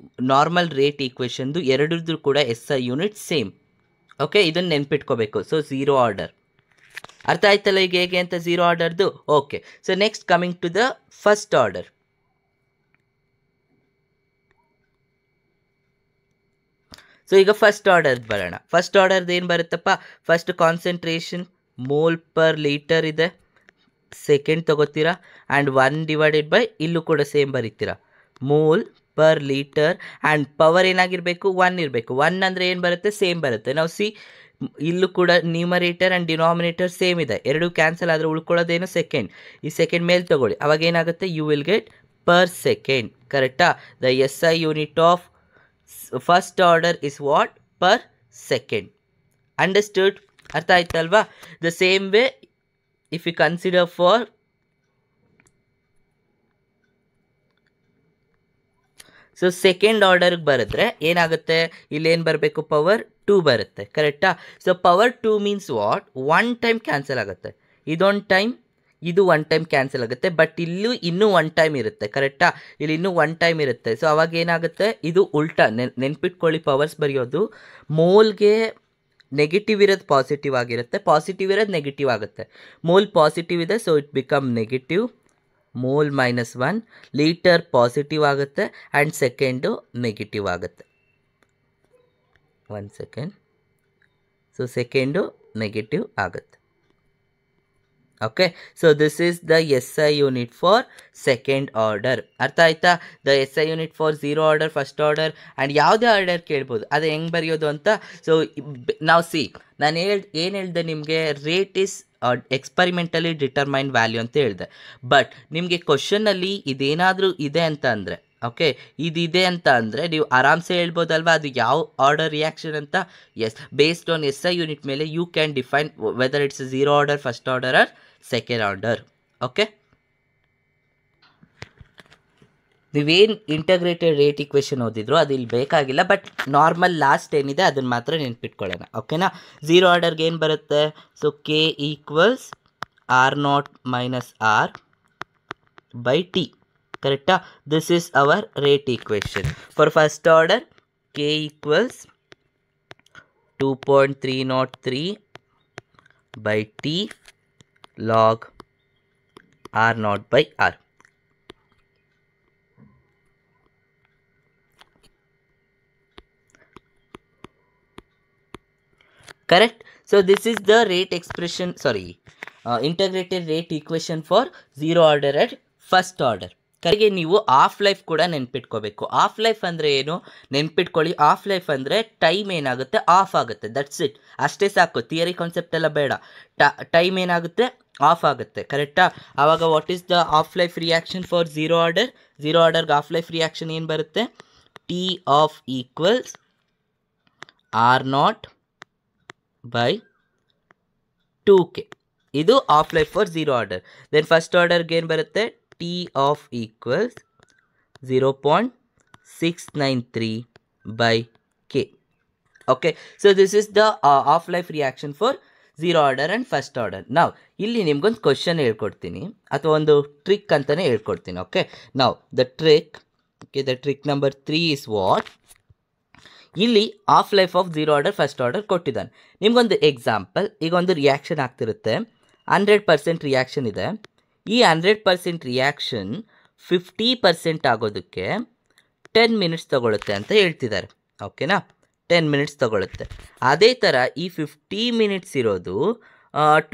S1: normal rate ಈಕ್ವೇಷನ್ದು ಎರಡರದ್ದು ಕೂಡ SI unit same. Okay, ಇದನ್ನು ನೆನ್ಪಿಟ್ಕೋಬೇಕು. ಸೊ ಝೀರೋ ಆರ್ಡರ್ ಅರ್ಥ ಆಯ್ತಲ್ಲ ಈಗ ಹೇಗೆ ಅಂತ ಝೀರೋ ಆರ್ಡರ್ದು. Okay, so next coming to the first order. So ಈಗ ಫಸ್ಟ್ ಆರ್ಡರ್ದು ಬರೋಣ. ಫಸ್ಟ್ ಆರ್ಡರ್ದು ಏನು ಬರುತ್ತಪ್ಪ, first concentration mole per litre ಇದೆ, ಸೆಕೆಂಡ್ ತಗೋತೀರಾ. ಆ್ಯಂಡ್ 1 ಡಿವೈಡೆಡ್ ಬೈ ಇಲ್ಲೂ ಕೂಡ ಸೇಮ್ ಬರೀತೀರಾ, mole per litre. And power ಏನಾಗಿರಬೇಕು, 1 ಇರಬೇಕು. 1 ಅಂದರೆ ಏನು ಬರುತ್ತೆ, ಸೇಮ್ ಬರುತ್ತೆ. ನಾವು ಇಲ್ಲೂ ಕೂಡ ನ್ಯೂಮರೇಟರ್ ಆ್ಯಂಡ್ ಡಿನಾಮಿನೇಟರ್ ಸೇಮ್ ಇದೆ, ಎರಡು ಕ್ಯಾನ್ಸಲ್ ಆದರೆ ಉಳ್ಕೊಳ್ಳೋದೇನು ಸೆಕೆಂಡ್. ಈ ಸೆಕೆಂಡ್ ಮೇಲೆ ತಗೊಳ್ಳಿ, ಅವಾಗ ಏನಾಗುತ್ತೆ, you will get per second. ಕರೆಕ್ಟಾ? The SI unit of first order is what, per second. Understood? ಅರ್ಥ ಆಯ್ತಲ್ವಾ? The same way if you consider for so second ಆರ್ಡರ್ಗೆ ಬರೆದ್ರೆ ಏನಾಗುತ್ತೆ, ಇಲ್ಲೇನು ಬರಬೇಕು, ಪವರ್ 2 ಬರುತ್ತೆ. ಕರೆಕ್ಟಾ? So power 2 means what, 1 time cancel ಆಗುತ್ತೆ. ಇದೊಂದು ಟೈಮ್, ಇದು 1 ಟೈಮ್ ಕ್ಯಾನ್ಸಲ್ ಆಗುತ್ತೆ. ಬಟ್ ಇಲ್ಲೂ ಇನ್ನೂ 1 ಟೈಮ್ ಇರುತ್ತೆ. ಕರೆಕ್ಟಾ? ಇಲ್ಲಿ ಇನ್ನೂ 1 ಟೈಮ್ ಇರುತ್ತೆ. ಸೊ ಅವಾಗ ಏನಾಗುತ್ತೆ, ಇದು ಉಲ್ಟಾ. ನೆನ್ಪಿಟ್ಕೊಳ್ಳಿ, ಪವರ್ಸ್ ಬರೆಯೋದು ಮೋಲ್ಗೆ ನೆಗೆಟಿವ್ ಇರೋದು ಪಾಸಿಟಿವ್ ಆಗಿರುತ್ತೆ, ಪಾಸಿಟಿವ್ ಇರೋದು ನೆಗೆಟಿವ್ ಆಗುತ್ತೆ. ಮೋಲ್ ಪಾಸಿಟಿವ್ ಇದೆ, so it become negative. Mole -1 litre positive ಆಗುತ್ತೆ ಆ್ಯಂಡ್ ಸೆಕೆಂಡು ನೆಗೆಟಿವ್ ಆಗುತ್ತೆ. 1 ಸೆಕೆಂಡ್. ಸೊ ಸೆಕೆಂಡು ನೆಗೆಟಿವ್ ಆಗುತ್ತೆ. Okay, so this is the SI unit for second order. ಅರ್ಥ ಆಯ್ತಾ? The SI unit for zero order, first order and ಯಾವುದೇ order ಕೇಳ್ಬೋದು. ಅದು ಹೆಂಗೆ ಬರೆಯೋದು ಅಂತ. ಸೊ ನಾವು ನಾನು ಏನು ಹೇಳಿದೆ ನಿಮಗೆ, ರೇಟ್ ಈಸ್ ಎಕ್ಸ್ಪರಿಮೆಂಟಲಿ ಡಿಟರ್ಮೈನ್ ವ್ಯಾಲ್ಯೂ ಅಂತ ಹೇಳಿದೆ. ಬಟ್ ನಿಮಗೆ ಕ್ವಶನಲ್ಲಿ ಇದೇನಾದರೂ ಇದೆ ಅಂತ ಅಂದರೆ, ಓಕೆ, ಇದಿದೆ ಅಂತ ಅಂದರೆ ನೀವು ಆರಾಮ್ಸೆ ಹೇಳ್ಬೋದಲ್ವ ಅದು ಯಾವ ಆರ್ಡರ್ ರಿಯಾಕ್ಷನ್ ಅಂತ. Yes, based on SI unit ಮೇಲೆ you can define whether it's zero order, first order or second order. Okay, ನೀವೇನು ಇಂಟಗ್ರೇಟೆಡ್ ರೇಟ್ ಇಕ್ವೇಷನ್ ಓದಿದ್ರು ಅದು ಇಲ್ಲಿ ಬೇಕಾಗಿಲ್ಲ, ಬಟ್ ನಾರ್ಮಲ್ ಲಾಸ್ಟ್ ಏನಿದೆ ಅದನ್ನು ಮಾತ್ರ ನೆನ್ಪಿಟ್ಕೊಳ್ಳೋಣ. ಓಕೆನಾ? ಝೀರೋ ಆರ್ಡರ್ಗೆ ಏನು ಬರುತ್ತೆ? So K equals R not minus R by T. ಕರೆಕ್ಟಾ? This is our rate equation. For first order K equals 2.303 by t log r naught by r. Correct? So this is the rate expression, integrated rate equation for zero order at first order. ಕರೆಗೆ ನೀವು of life ಕೂಡ ನೆನ್ಪಿಟ್ಕೋಬೇಕು. Of life ಅಂದರೆ ಏನು ನೆನ್ಪಿಟ್ಕೊಳ್ಳಿ. Of life ಅಂದರೆ time ಏನಾಗುತ್ತೆ, of ಆಗುತ್ತೆ. That's it, ಅಷ್ಟೇ ಸಾಕು. ಥಿಯರಿ ಕಾನ್ಸೆಪ್ಟ್ ಎಲ್ಲ ಬೇಡ. ಟೈಮ್ ಏನಾಗುತ್ತೆ, ಆಫ್ ಆಗುತ್ತೆ. ಕರೆಕ್ಟಾ? ಆವಾಗ what is the half life reaction for zero order? Zero ಆರ್ಡರ್ಗೆ ಆಫ್ ಲೈಫ್ ರಿಯಾಕ್ಷನ್ ಏನು ಬರುತ್ತೆ? T half equals R naught by 2k. ಇದು half life for zero order. Then first ಆರ್ಡರ್ಗೆ ಏನು ಬರುತ್ತೆ? T half equals 0.693 by k. Okay, so this is the half life reaction for zero order and first order. ನಾವು ಇಲ್ಲಿ ನಿಮ್ಗೊಂದು question ಹೇಳ್ಕೊಡ್ತೀನಿ, ಅಥವಾ ಒಂದು ಟ್ರಿಕ್ ಅಂತಲೇ ಹೇಳ್ಕೊಡ್ತೀನಿ. ಓಕೆ, ನಾವು the trick number 3 is what? ಇಲ್ಲಿ half life of zero order first order ಕೊಟ್ಟಿದ್ದಾನೆ. ನಿಮಗೊಂದು ಎಕ್ಸಾಂಪಲ್, ಈಗ ಒಂದು ರಿಯಾಕ್ಷನ್ ಆಗ್ತಿರುತ್ತೆ, 100% ರಿಯಾಕ್ಷನ್ ಇದೆ. ಈ 100% ರಿಯಾಕ್ಷನ್ 50% ಆಗೋದಕ್ಕೆ 10 ಮಿನಿಟ್ಸ್ ತೊಗೊಳುತ್ತೆ ಅಂತ ಹೇಳ್ತಿದ್ದಾರೆ. ಓಕೆನಾ? 10 ಮಿನಿಟ್ಸ್ ತೊಗೊಳುತ್ತೆ. ಅದೇ ಥರ ಈ 50 ಮಿನಿಟ್ಸ್ ಇರೋದು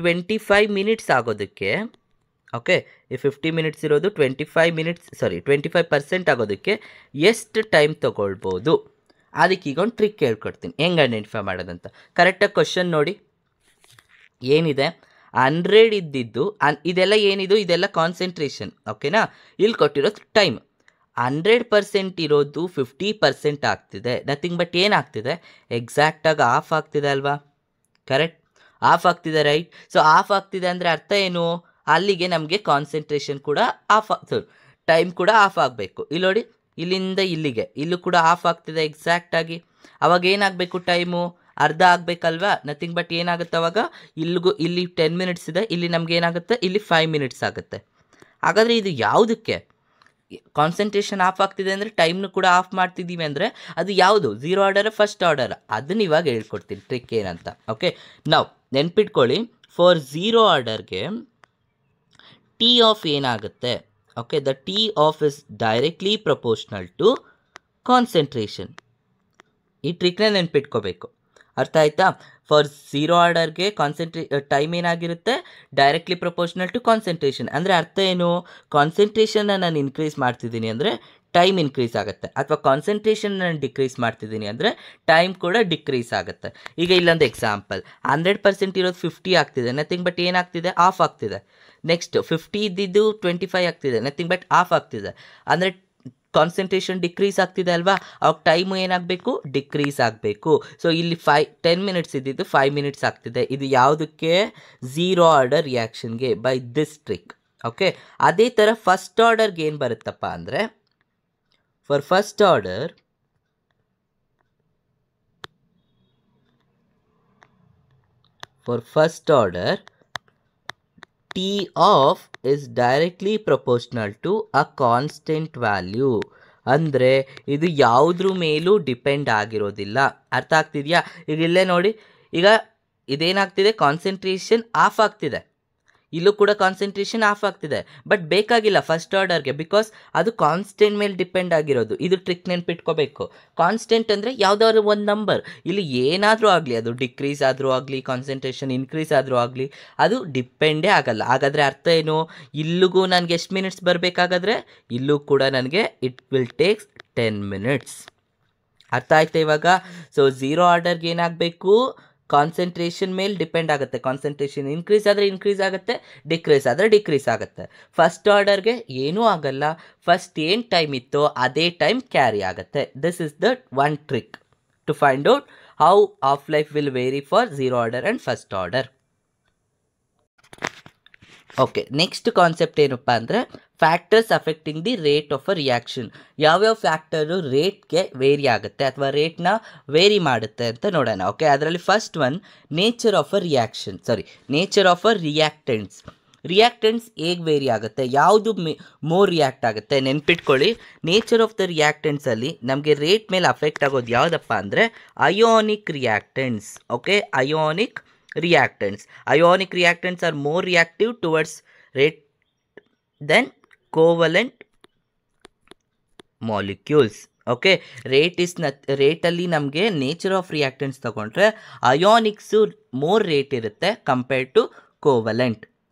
S1: 25 ಮಿನಿಟ್ಸ್ ಆಗೋದಕ್ಕೆ, ಓಕೆ, ಈ 50 ಮಿನಿಟ್ಸ್ ಇರೋದು 25% ಆಗೋದಕ್ಕೆ ಎಷ್ಟು ಟೈಮ್ ತೊಗೊಳ್ಬೋದು? ಅದಕ್ಕೆ ಈಗ ಒಂದು ಟ್ರಿಕ್ ಹೇಳ್ಕೊಡ್ತೀನಿ, ಹೆಂಗೆ ಐಡೆಂಟಿಫೈ ಮಾಡೋದಂತ. ಕರೆಕ್ಟಾಗಿ ಕ್ವಶನ್ ನೋಡಿ ಏನಿದೆ. 100 ಇದ್ದಿದ್ದು, ಇದೆಲ್ಲ ಏನಿದು, ಇದೆಲ್ಲ ಕಾನ್ಸಂಟ್ರೇಷನ್. ಓಕೆನಾ? ಇಲ್ಲಿ ಕೊಟ್ಟಿರೋದು ಟೈಮ್. 100% ಇರೋದು 50% ಆಗ್ತಿದೆ. ನಥಿಂಗ್ ಬಟ್ ಏನಾಗ್ತಿದೆ, ಎಕ್ಸಾಕ್ಟಾಗಿ ಆಫ್ ಆಗ್ತಿದೆ ಅಲ್ವಾ? ಕರೆಕ್ಟ್, ಆಫ್ ಆಗ್ತಿದೆ, ರೈಟ್? ಸೊ ಆಫ್ ಆಗ್ತಿದೆ ಅಂದರೆ ಅರ್ಥ ಏನು? ಅಲ್ಲಿಗೆ ನಮಗೆ ಕಾನ್ಸಂಟ್ರೇಷನ್ ಕೂಡ ಟೈಮ್ ಕೂಡ ಆಫ್ ಆಗಬೇಕು. ಇಲ್ಲಿ ನೋಡಿ, ಇಲ್ಲಿಂದ ಇಲ್ಲಿಗೆ ಇಲ್ಲೂ ಕೂಡ ಆಫ್ ಆಗ್ತಿದೆ ಎಕ್ಸಾಕ್ಟಾಗಿ. ಅವಾಗ ಏನಾಗಬೇಕು, ಟೈಮು ಅರ್ಧ ಆಗಬೇಕಲ್ವಾ? ನಥಿಂಗ್ ಬಟ್ ಏನಾಗುತ್ತೆ ಅವಾಗ, ಇಲ್ಲಿ 10 ಮಿನಿಟ್ಸ್ ಇದೆ, ಇಲ್ಲಿ ನಮ್ಗೆ ಏನಾಗುತ್ತೆ, ಇಲ್ಲಿ 5 ಮಿನಿಟ್ಸ್ ಆಗುತ್ತೆ. ಹಾಗಾದರೆ ಇದು ಯಾವುದಕ್ಕೆ? ಕಾನ್ಸಂಟ್ರೇಷನ್ ಆಫ್ ಆಗ್ತಿದೆ ಅಂದರೆ ಟೈಮ್ನು ಕೂಡ ಆಫ್ ಮಾಡ್ತಿದ್ದೀವಿ ಅಂದರೆ ಅದು ಯಾವುದು? Zero order first order? ಅದನ್ನ ಇವಾಗ ಹೇಳ್ಕೊಡ್ತೀನಿ ಟ್ರಿಕ್ ಏನಂತ. ಓಕೆ, ನಾವು ನೆನ್ಪಿಟ್ಕೊಳ್ಳಿ, ಫಾರ್ ಝೀರೋ ಆರ್ಡರ್ಗೆ ಟಿ ಆಫ್ ಏನಾಗುತ್ತೆ? Okay, the T half is directly proportional to concentration. ಈ ಟ್ರಿಕ್ನ ನೆನ್ಪಿಟ್ಕೋಬೇಕು. ಅರ್ಥ ಆಯ್ತಾ? ಫಾರ್ ಝೀರೋ ಆರ್ಡರ್ಗೆ ಟೈಮ್ ಏನಾಗಿರುತ್ತೆ? Directly proportional to concentration. ಅಂದರೆ ಅರ್ಥ ಏನು? ಕಾನ್ಸಂಟ್ರೇಷನ್ನ ನಾನು ಇನ್ಕ್ರೀಸ್ ಮಾಡ್ತಿದ್ದೀನಿ ಅಂದರೆ ಟೈಮ್ ಇನ್ಕ್ರೀಸ್ ಆಗುತ್ತೆ, ಅಥವಾ ಕಾನ್ಸಂಟ್ರೇಷನ್ ನಾನು ಡಿಕ್ರೀಸ್ ಮಾಡ್ತಿದ್ದೀನಿ ಅಂದರೆ ಟೈಮ್ ಕೂಡ ಡಿಕ್ರೀಸ್ ಆಗುತ್ತೆ. ಈಗ ಇಲ್ಲೊಂದು ಎಕ್ಸಾಂಪಲ್, 100% ಇರೋದು 50 ಆಗ್ತಿದೆ, ನಥಿಂಗ್ ಬಟ್ ಏನಾಗ್ತಿದೆ, ಆಫ್ ಆಗ್ತಿದೆ. ನೆಕ್ಸ್ಟ್ 50 ಇದ್ದಿದ್ದು 25 ಆಗ್ತಿದೆ, ನಥಿಂಗ್ ಬಟ್ ಆಫ್ ಆಗ್ತಿದೆ. ಅಂದರೆ ಕಾನ್ಸಂಟ್ರೇಷನ್ ಡಿಕ್ರೀಸ್ ಆಗ್ತಿದೆ ಅಲ್ವಾ? ಅವಾಗ ಟೈಮು ಏನಾಗಬೇಕು, ಡಿಕ್ರೀಸ್ ಆಗಬೇಕು. ಸೊ ಇಲ್ಲಿ 10 ಮಿನಿಟ್ಸ್ ಇದ್ದಿದ್ದು 5 ಮಿನಿಟ್ಸ್ ಆಗ್ತಿದೆ. ಇದು ಯಾವುದಕ್ಕೆ? ಝೀರೋ ಆರ್ಡರ್ ರಿಯಾಕ್ಷನ್ಗೆ, ಬೈ ದಿಸ್ ಟ್ರಿಕ್. ಓಕೆ, ಅದೇ ಥರ ಫಸ್ಟ್ ಆರ್ಡರ್ಗೆ ಏನು ಬರುತ್ತಪ್ಪ ಅಂದರೆ, for first order T of is directly proportional to a constant value. ಅಂದರೆ ಇದು ಯಾವುದ್ರ ಮೇಲೂ ಡಿಪೆಂಡ್ ಆಗಿರೋದಿಲ್ಲ. ಅರ್ಥ ಆಗ್ತಿದೆಯಾ? ಈಗ ಇಲ್ಲೇ ನೋಡಿ, ಈಗ ಇದೇನಾಗ್ತಿದೆ, ಕಾನ್ಸಂಟ್ರೇಷನ್ ಆಫ್ ಆಗ್ತಿದೆ, ಇಲ್ಲೂ ಕೂಡ ಕಾನ್ಸಂಟ್ರೇಷನ್ ಆಫ್ ಆಗ್ತಿದೆ. ಬಟ್ ಬೇಕಾಗಿಲ್ಲ ಫಸ್ಟ್ ಆರ್ಡರ್ಗೆ, ಬಿಕಾಸ್ ಅದು ಕಾನ್ಸ್ಟೆಂಟ್ ಮೇಲೆ ಡಿಪೆಂಡ್ ಆಗಿರೋದು. ಇದು ಟ್ರಿಕ್ ನೆನ್ಪಿಟ್ಕೋಬೇಕು. ಕಾನ್ಸ್ಟೆಂಟ್ ಅಂದರೆ ಯಾವುದಾದ್ರು ಒಂದು ನಂಬರ್, ಇಲ್ಲಿ ಏನಾದರೂ ಆಗಲಿ, ಅದು ಡಿಕ್ರೀಸ್ ಆದರೂ ಆಗಲಿ, ಕಾನ್ಸಂಟ್ರೇಷನ್ ಇನ್ಕ್ರೀಸ್ ಆದರೂ ಆಗಲಿ, ಅದು ಡಿಪೆಂಡೇ ಆಗಲ್ಲ. ಹಾಗಾದರೆ ಅರ್ಥ ಏನು? ಇಲ್ಲಿಗೂ ನನಗೆ ಎಷ್ಟು ಮಿನಿಟ್ಸ್ ಬರಬೇಕಾಗಾದ್ರೆ, ಇಲ್ಲೂ ಕೂಡ ನನಗೆ ಇಟ್ ವಿಲ್ ಟೇಕ್ಸ್ 10 ಮಿನಿಟ್ಸ್. ಅರ್ಥ ಆಯ್ತಾ ಇವಾಗ? ಸೊ ಝೀರೋ ಆರ್ಡರ್ಗೆ ಏನಾಗಬೇಕು, ಕಾನ್ಸಂಟ್ರೇಷನ್ ಮೇಲೆ ಡಿಪೆಂಡ್ ಆಗುತ್ತೆ. ಕಾನ್ಸಂಟ್ರೇಷನ್ ಇನ್ಕ್ರೀಸ್ ಆದರೆ ಇನ್ಕ್ರೀಸ್ ಆಗುತ್ತೆ, ಡಿಕ್ರೀಸ್ ಆದರೆ ಡಿಕ್ರೀಸ್ ಆಗುತ್ತೆ. ಫಸ್ಟ್ ಆರ್ಡರ್ಗೆ ಏನೂ ಆಗಲ್ಲ, ಫಸ್ಟ್ ಏನು ಟೈಮ್ ಇತ್ತೋ ಅದೇ ಟೈಮ್ ಕ್ಯಾರಿ ಆಗುತ್ತೆ. This is the one trick to find out how half life will vary for zero order and first order. Okay, next concept ಏನಪ್ಪ ಅಂದರೆ factors affecting the rate of a reaction. ಯಾವ್ಯಾವ factor ರೇಟ್ಗೆ vary ಆಗುತ್ತೆ ಅಥವಾ ರೇಟ್ನ vary ಮಾಡುತ್ತೆ ಅಂತ ನೋಡೋಣ. ಓಕೆ, ಅದರಲ್ಲಿ first one nature of a reaction, nature of a reactants. Reactants ಹೇಗೆ ವೇರಿ ಆಗುತ್ತೆ, ಯಾವುದು ಮೋರ್ ರಿಯಾಕ್ಟ್ ಆಗುತ್ತೆ. ನೆನ್ಪಿಟ್ಕೊಳ್ಳಿ, ನೇಚರ್ ಆಫ್ ದ ರಿಯಾಕ್ಟೆಂಟ್ಸಲ್ಲಿ ನಮಗೆ ರೇಟ್ ಮೇಲೆ ಅಫೆಕ್ಟ್ ಆಗೋದು ಯಾವುದಪ್ಪ ಅಂದರೆ ionic reactants. Okay, ionic reactants are more reactive towards rate than covalent molecules. Okay, ರೇಟಲ್ಲಿ ನಮಗೆ ನೇಚರ್ ಆಫ್ ರಿಯಾಕ್ಟೆಂಟ್ಸ್ ತಗೊಂಡ್ರೆ ಅಯೋನಿಕ್ಸು ಮೋರ್ ರೇಟ್ ಇರುತ್ತೆ ಕಂಪೇರ್ಡ್ ಟು ಕೋವಲೆಂಟ್.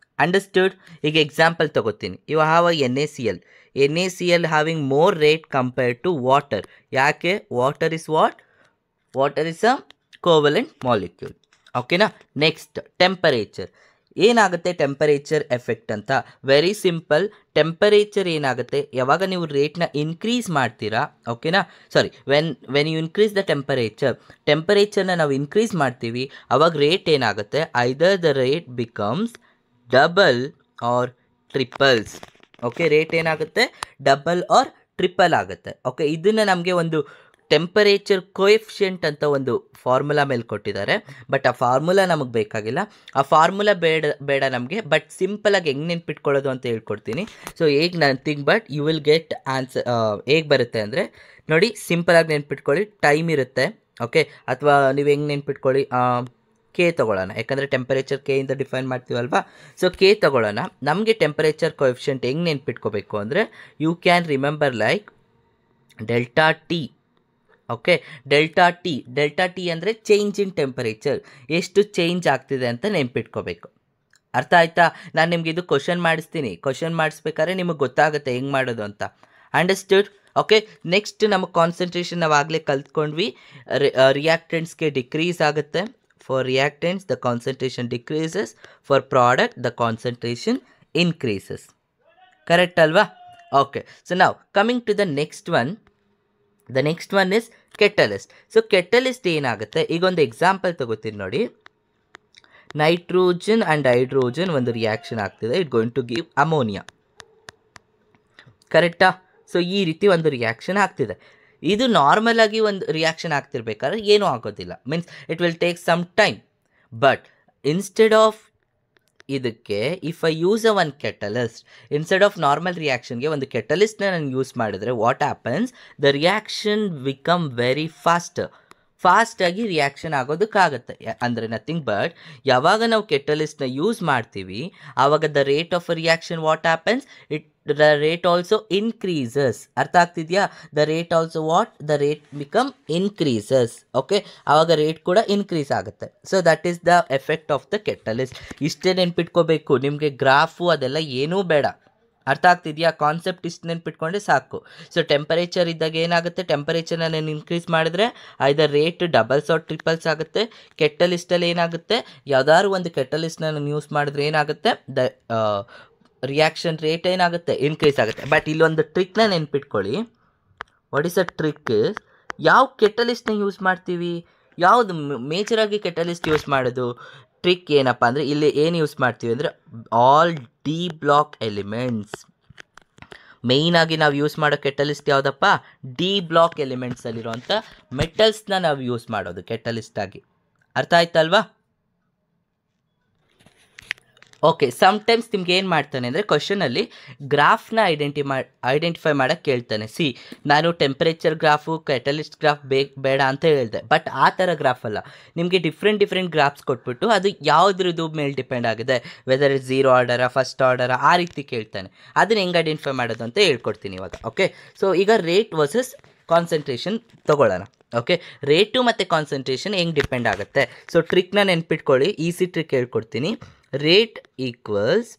S1: ಅಂಡರ್ಸ್ಟುಡ್? ಈಗ ಎಕ್ಸಾಂಪಲ್ ತಗೋತೀನಿ. You have a NaCl having more rate compared to water. ಯಾಕೆ? Water is a covalent molecule. ಓಕೆನಾ? Next temperature. ಏನಾಗುತ್ತೆ temperature effect ಅಂತ? Very simple. ಟೆಂಪರೇಚರ್ ಏನಾಗುತ್ತೆ, ಯಾವಾಗ ನೀವು ರೇಟ್ನ ಇನ್ಕ್ರೀಸ್ ಮಾಡ್ತೀರಾ, ಓಕೆನಾ, ವೆನ್ ಯು ಇನ್ಕ್ರೀಸ್ ದ ಟೆಂಪರೇಚರ್ನ ನಾವು ಇನ್ಕ್ರೀಸ್ ಮಾಡ್ತೀವಿ, ಅವಾಗ ರೇಟ್ ಏನಾಗುತ್ತೆ, either the rate becomes double or triples. Okay, rate ಏನಾಗುತ್ತೆ, ಡಬಲ್ ಆರ್ ಟ್ರಿಪಲ್ ಆಗುತ್ತೆ. ಓಕೆ, ಇದನ್ನು ನಮಗೆ ಒಂದು ಟೆಂಪರೇಚರ್ ಕೋಎಫಿಷಿಯಂಟ್ ಅಂತ ಒಂದು ಫಾರ್ಮುಲಾ ಮೇಲೆ ಕೊಟ್ಟಿದ್ದಾರೆ. ಬಟ್ ಆ ಫಾರ್ಮುಲಾ ನಮಗೆ ಬೇಕಾಗಿಲ್ಲ, ಆ ಫಾರ್ಮುಲಾ ಬೇಡ ನಮಗೆ. ಬಟ್ ಸಿಂಪಲಾಗಿ ಹೆಂಗೆ ನೆನ್ಪಿಟ್ಕೊಳ್ಳೋದು ಅಂತ ಹೇಳ್ಕೊಡ್ತೀನಿ. ಸೊ ಹೇಗೆ nothing but you will get answer. ಹೇಗೆ ಬರುತ್ತೆ ಅಂದರೆ ನೋಡಿ, ಸಿಂಪಲಾಗಿ ನೆನ್ಪಿಟ್ಕೊಳ್ಳಿ. ಟೈಮ್ ಇರುತ್ತೆ. ಓಕೆ, ಅಥವಾ ನೀವು ಹೆಂಗೆ ನೆನ್ಪಿಟ್ಕೊಳ್ಳಿ, ಕೆ ತೊಗೊಳ್ಳೋಣ. ಯಾಕಂದರೆ ಟೆಂಪರೇಚರ್ ಕೆ ಇಂದ ಡಿಫೈನ್ ಮಾಡ್ತೀವಲ್ವಾ. ಸೊ ಕೆ ತೊಗೊಳ್ಳೋಣ. ನಮಗೆ ಟೆಂಪರೇಚರ್ ಕೋಎಫಿಷಿಯಂಟ್ ಹೆಂಗೆ ನೆನ್ಪಿಟ್ಕೋಬೇಕು ಅಂದರೆ you can remember like delta T. Okay, delta T ಅಂದರೆ ಚೇಂಜ್ ಇನ್ ಟೆಂಪರೇಚರ್, ಎಷ್ಟು ಚೇಂಜ್ ಆಗ್ತಿದೆ ಅಂತ ನೆನ್ಪಿಟ್ಕೋಬೇಕು. ಅರ್ಥ ಆಯ್ತಾ? ನಾನು ನಿಮ್ಗೆ ಇದು ಕ್ವಶನ್ ಮಾಡಿಸ್ತೀನಿ. ಕ್ವಶನ್ ಮಾಡಿಸ್ಬೇಕಾದ್ರೆ ನಿಮಗೆ ಗೊತ್ತಾಗುತ್ತೆ ಹೆಂಗೆ ಮಾಡೋದು ಅಂತ. ಅಂಡರ್ಸ್ಟುಡ್? ಓಕೆ, ನೆಕ್ಸ್ಟ್ ನಮಗೆ ಕಾನ್ಸಂಟ್ರೇಷನ್ ನಾವು ಆಗಲೇ ಕಲ್ತ್ಕೊಂಡ್ವಿ. ರಿಯಾಕ್ಟೆಂಟ್ಸ್ಗೆ ಡಿಕ್ರೀಸ್ ಆಗುತ್ತೆ. For reactants the concentration decreases, for product the concentration increases. Correct ಅಲ್ವಾ? ಓಕೆ, ಸೊ ನಾವು coming to the next one. The next one is catalyst. So catalyst ಏನಾಗುತ್ತೆ, ಈಗ ಒಂದು ಎಕ್ಸಾಂಪಲ್ ತಗೋತೀನಿ ನೋಡಿ. ನೈಟ್ರೋಜನ್ ಆ್ಯಂಡ್ ಹೈಡ್ರೋಜನ್ ಒಂದು ರಿಯಾಕ್ಷನ್ ಆಗ್ತಿದೆ. It going to give ammonia. ಕರೆಕ್ಟಾ? ಸೊ ಈ ರೀತಿ ಒಂದು ರಿಯಾಕ್ಷನ್ ಆಗ್ತಿದೆ. ಇದು ನಾರ್ಮಲ್ ಆಗಿ ಒಂದು ರಿಯಾಕ್ಷನ್ ಆಗ್ತಿರ್ಬೇಕಾದ್ರೆ ಏನೂ ಆಗೋದಿಲ್ಲ, means it will take some time. But instead of ಇದಕ್ಕೆ if I use one catalyst, instead of normal ರಿಯಾಕ್ಷನ್ಗೆ ಒಂದು ಕೆಟಲಿಸ್ಟ್ನ ನಾನು ಯೂಸ್ ಮಾಡಿದ್ರೆ what happens, the reaction become very ಫಾಸ್ಟಾಗಿ ರಿಯಾಕ್ಷನ್ ಆಗೋದಕ್ಕಾಗತ್ತೆ. ಅಂದರೆ ನಥಿಂಗ್ ಬಟ್ ಯಾವಾಗ ನಾವು ಕೆಟಲಿಸ್ಟ್ನ ಯೂಸ್ ಮಾಡ್ತೀವಿ ಆವಾಗ the rate of reaction what happens, the rate also increases. ಅರ್ಥ ಆಗ್ತಿದೆಯಾ? The rate also the rate become increases. Okay, ಆವಾಗ ರೇಟ್ ಕೂಡ ಇನ್ಕ್ರೀಸ್ ಆಗುತ್ತೆ. So that is the effect of the catalyst. ಇಷ್ಟೇ ನೆನ್ಪಿಟ್ಕೋಬೇಕು, ನಿಮಗೆ ಗ್ರಾಫು ಅದೆಲ್ಲ ಏನೂ ಬೇಡ. ಅರ್ಥ ಆಗ್ತಿದೆಯಾ? ಕಾನ್ಸೆಪ್ಟ್ ಇಷ್ಟು ನೆನ್ಪಿಟ್ಕೊಂಡ್ರೆ ಸಾಕು. ಸೊ ಟೆಂಪರೇಚರ್ ಇದ್ದಾಗ ಏನಾಗುತ್ತೆ, ಟೆಂಪರೇಚರ್ನ ನಾನು ಇನ್ಕ್ರೀಸ್ ಮಾಡಿದ್ರೆ ಐದರ್ ರೇಟ್ ಡಬಲ್ಸ್ ಆರ್ ಟ್ರಿಪಲ್ಸ್ ಆಗುತ್ತೆ. ಕೆಟಲಿಸ್ಟಲ್ಲಿ ಏನಾಗುತ್ತೆ, ಯಾವ್ದಾದ್ರು ಒಂದು ಕೆಟಲಿಸ್ಟ್ನ ನಾನು ಯೂಸ್ ಮಾಡಿದ್ರೆ ಏನಾಗುತ್ತೆ, ದ ರಿಯಾಕ್ಷನ್ ರೇಟ್ ಏನಾಗುತ್ತೆ, ಇನ್ಕ್ರೀಸ್ ಆಗುತ್ತೆ. ಬಟ್ ಇಲ್ಲೊಂದು ಟ್ರಿಕ್ನ ನೆನ್ಪಿಟ್ಕೊಳ್ಳಿ. What is a trick? ಯಾವ ಕೆಟಲಿಸ್ಟ್ನ ಯೂಸ್ ಮಾಡ್ತೀವಿ, ಯಾವುದು ಮೇಜರಾಗಿ ಕೆಟಲಿಸ್ಟ್ ಯೂಸ್ ಮಾಡೋದು, ಟ್ರಿಕ್ ಏನಪ್ಪ ಅಂದರೆ ಇಲ್ಲಿ ಏನು ಯೂಸ್ ಮಾಡ್ತೀವಿ ಅಂದರೆ ಆಲ್ ಡಿ ಬ್ಲಾಕ್ ಎಲಿಮೆಂಟ್ಸ್. ಮೇಯ್ನಾಗಿ ನಾವು ಯೂಸ್ ಮಾಡೋ ಕೆಟಲಿಸ್ಟ್ ಯಾವುದಪ್ಪ, ಡಿ ಬ್ಲಾಕ್ ಎಲಿಮೆಂಟ್ಸಲ್ಲಿರುವಂಥ ಮೆಟಲ್ಸ್ನ ನಾವು ಯೂಸ್ ಮಾಡೋದು ಕೆಟಲಿಸ್ಟಾಗಿ. ಅರ್ಥ ಆಯ್ತಲ್ವಾ? ಓಕೆ, ಸಮ್ಟೈಮ್ಸ್ ನಿಮ್ಗೆ ಏನು ಮಾಡ್ತಾನೆ ಅಂದರೆ ಕ್ವಶನಲ್ಲಿ ಗ್ರಾಫ್ನ ಐಡೆಂಟಿಫೈ ಮಾಡೋಕ್ಕೆ ಕೇಳ್ತಾನೆ. ನಾನು ಟೆಂಪರೇಚರ್ ಗ್ರಾಫು ಕೆಟಲಿಸ್ಟ್ ಗ್ರಾಫ್ ಬೇಡ ಅಂತ ಹೇಳಿದೆ. ಬಟ್ ಆ ಥರ ಗ್ರಾಫ್ ಅಲ್ಲ, ನಿಮಗೆ ಡಿಫ್ರೆಂಟ್ ಗ್ರಾಫ್ಸ್ ಕೊಟ್ಬಿಟ್ಟು ಅದು ಯಾವುದ್ರದ್ದು ಮೇಲೆ ಡಿಪೆಂಡ್ ಆಗಿದೆ, ವೆದರ್ ಇಸ್ 0 ಆರ್ಡರಾ ಫಸ್ಟ್ ಆರ್ಡರಾ ಆ ರೀತಿ ಕೇಳ್ತಾನೆ. ಅದನ್ನ ಹೆಂಗೆ ಐಡೆಂಟಿಫೈ ಮಾಡೋದು ಅಂತ ಹೇಳ್ಕೊಡ್ತೀನಿ ಇವಾಗ. ಓಕೆ, ಸೊ ಈಗ ರೇಟ್ ವರ್ಸಸ್ ಕಾನ್ಸಂಟ್ರೇಷನ್ ತೊಗೊಳ್ಳೋಣ. ಓಕೆ, ರೇಟು ಮತ್ತು ಕಾನ್ಸಂಟ್ರೇಷನ್ ಹೆಂಗೆ ಡಿಪೆಂಡ್ ಆಗುತ್ತೆ. ಸೊ ಟ್ರಿಕ್ನ ನೆನ್ಪಿಟ್ಕೊಳ್ಳಿ, ಈಸಿ ಟ್ರಿಕ್ ಹೇಳ್ಕೊಡ್ತೀನಿ. Rate equals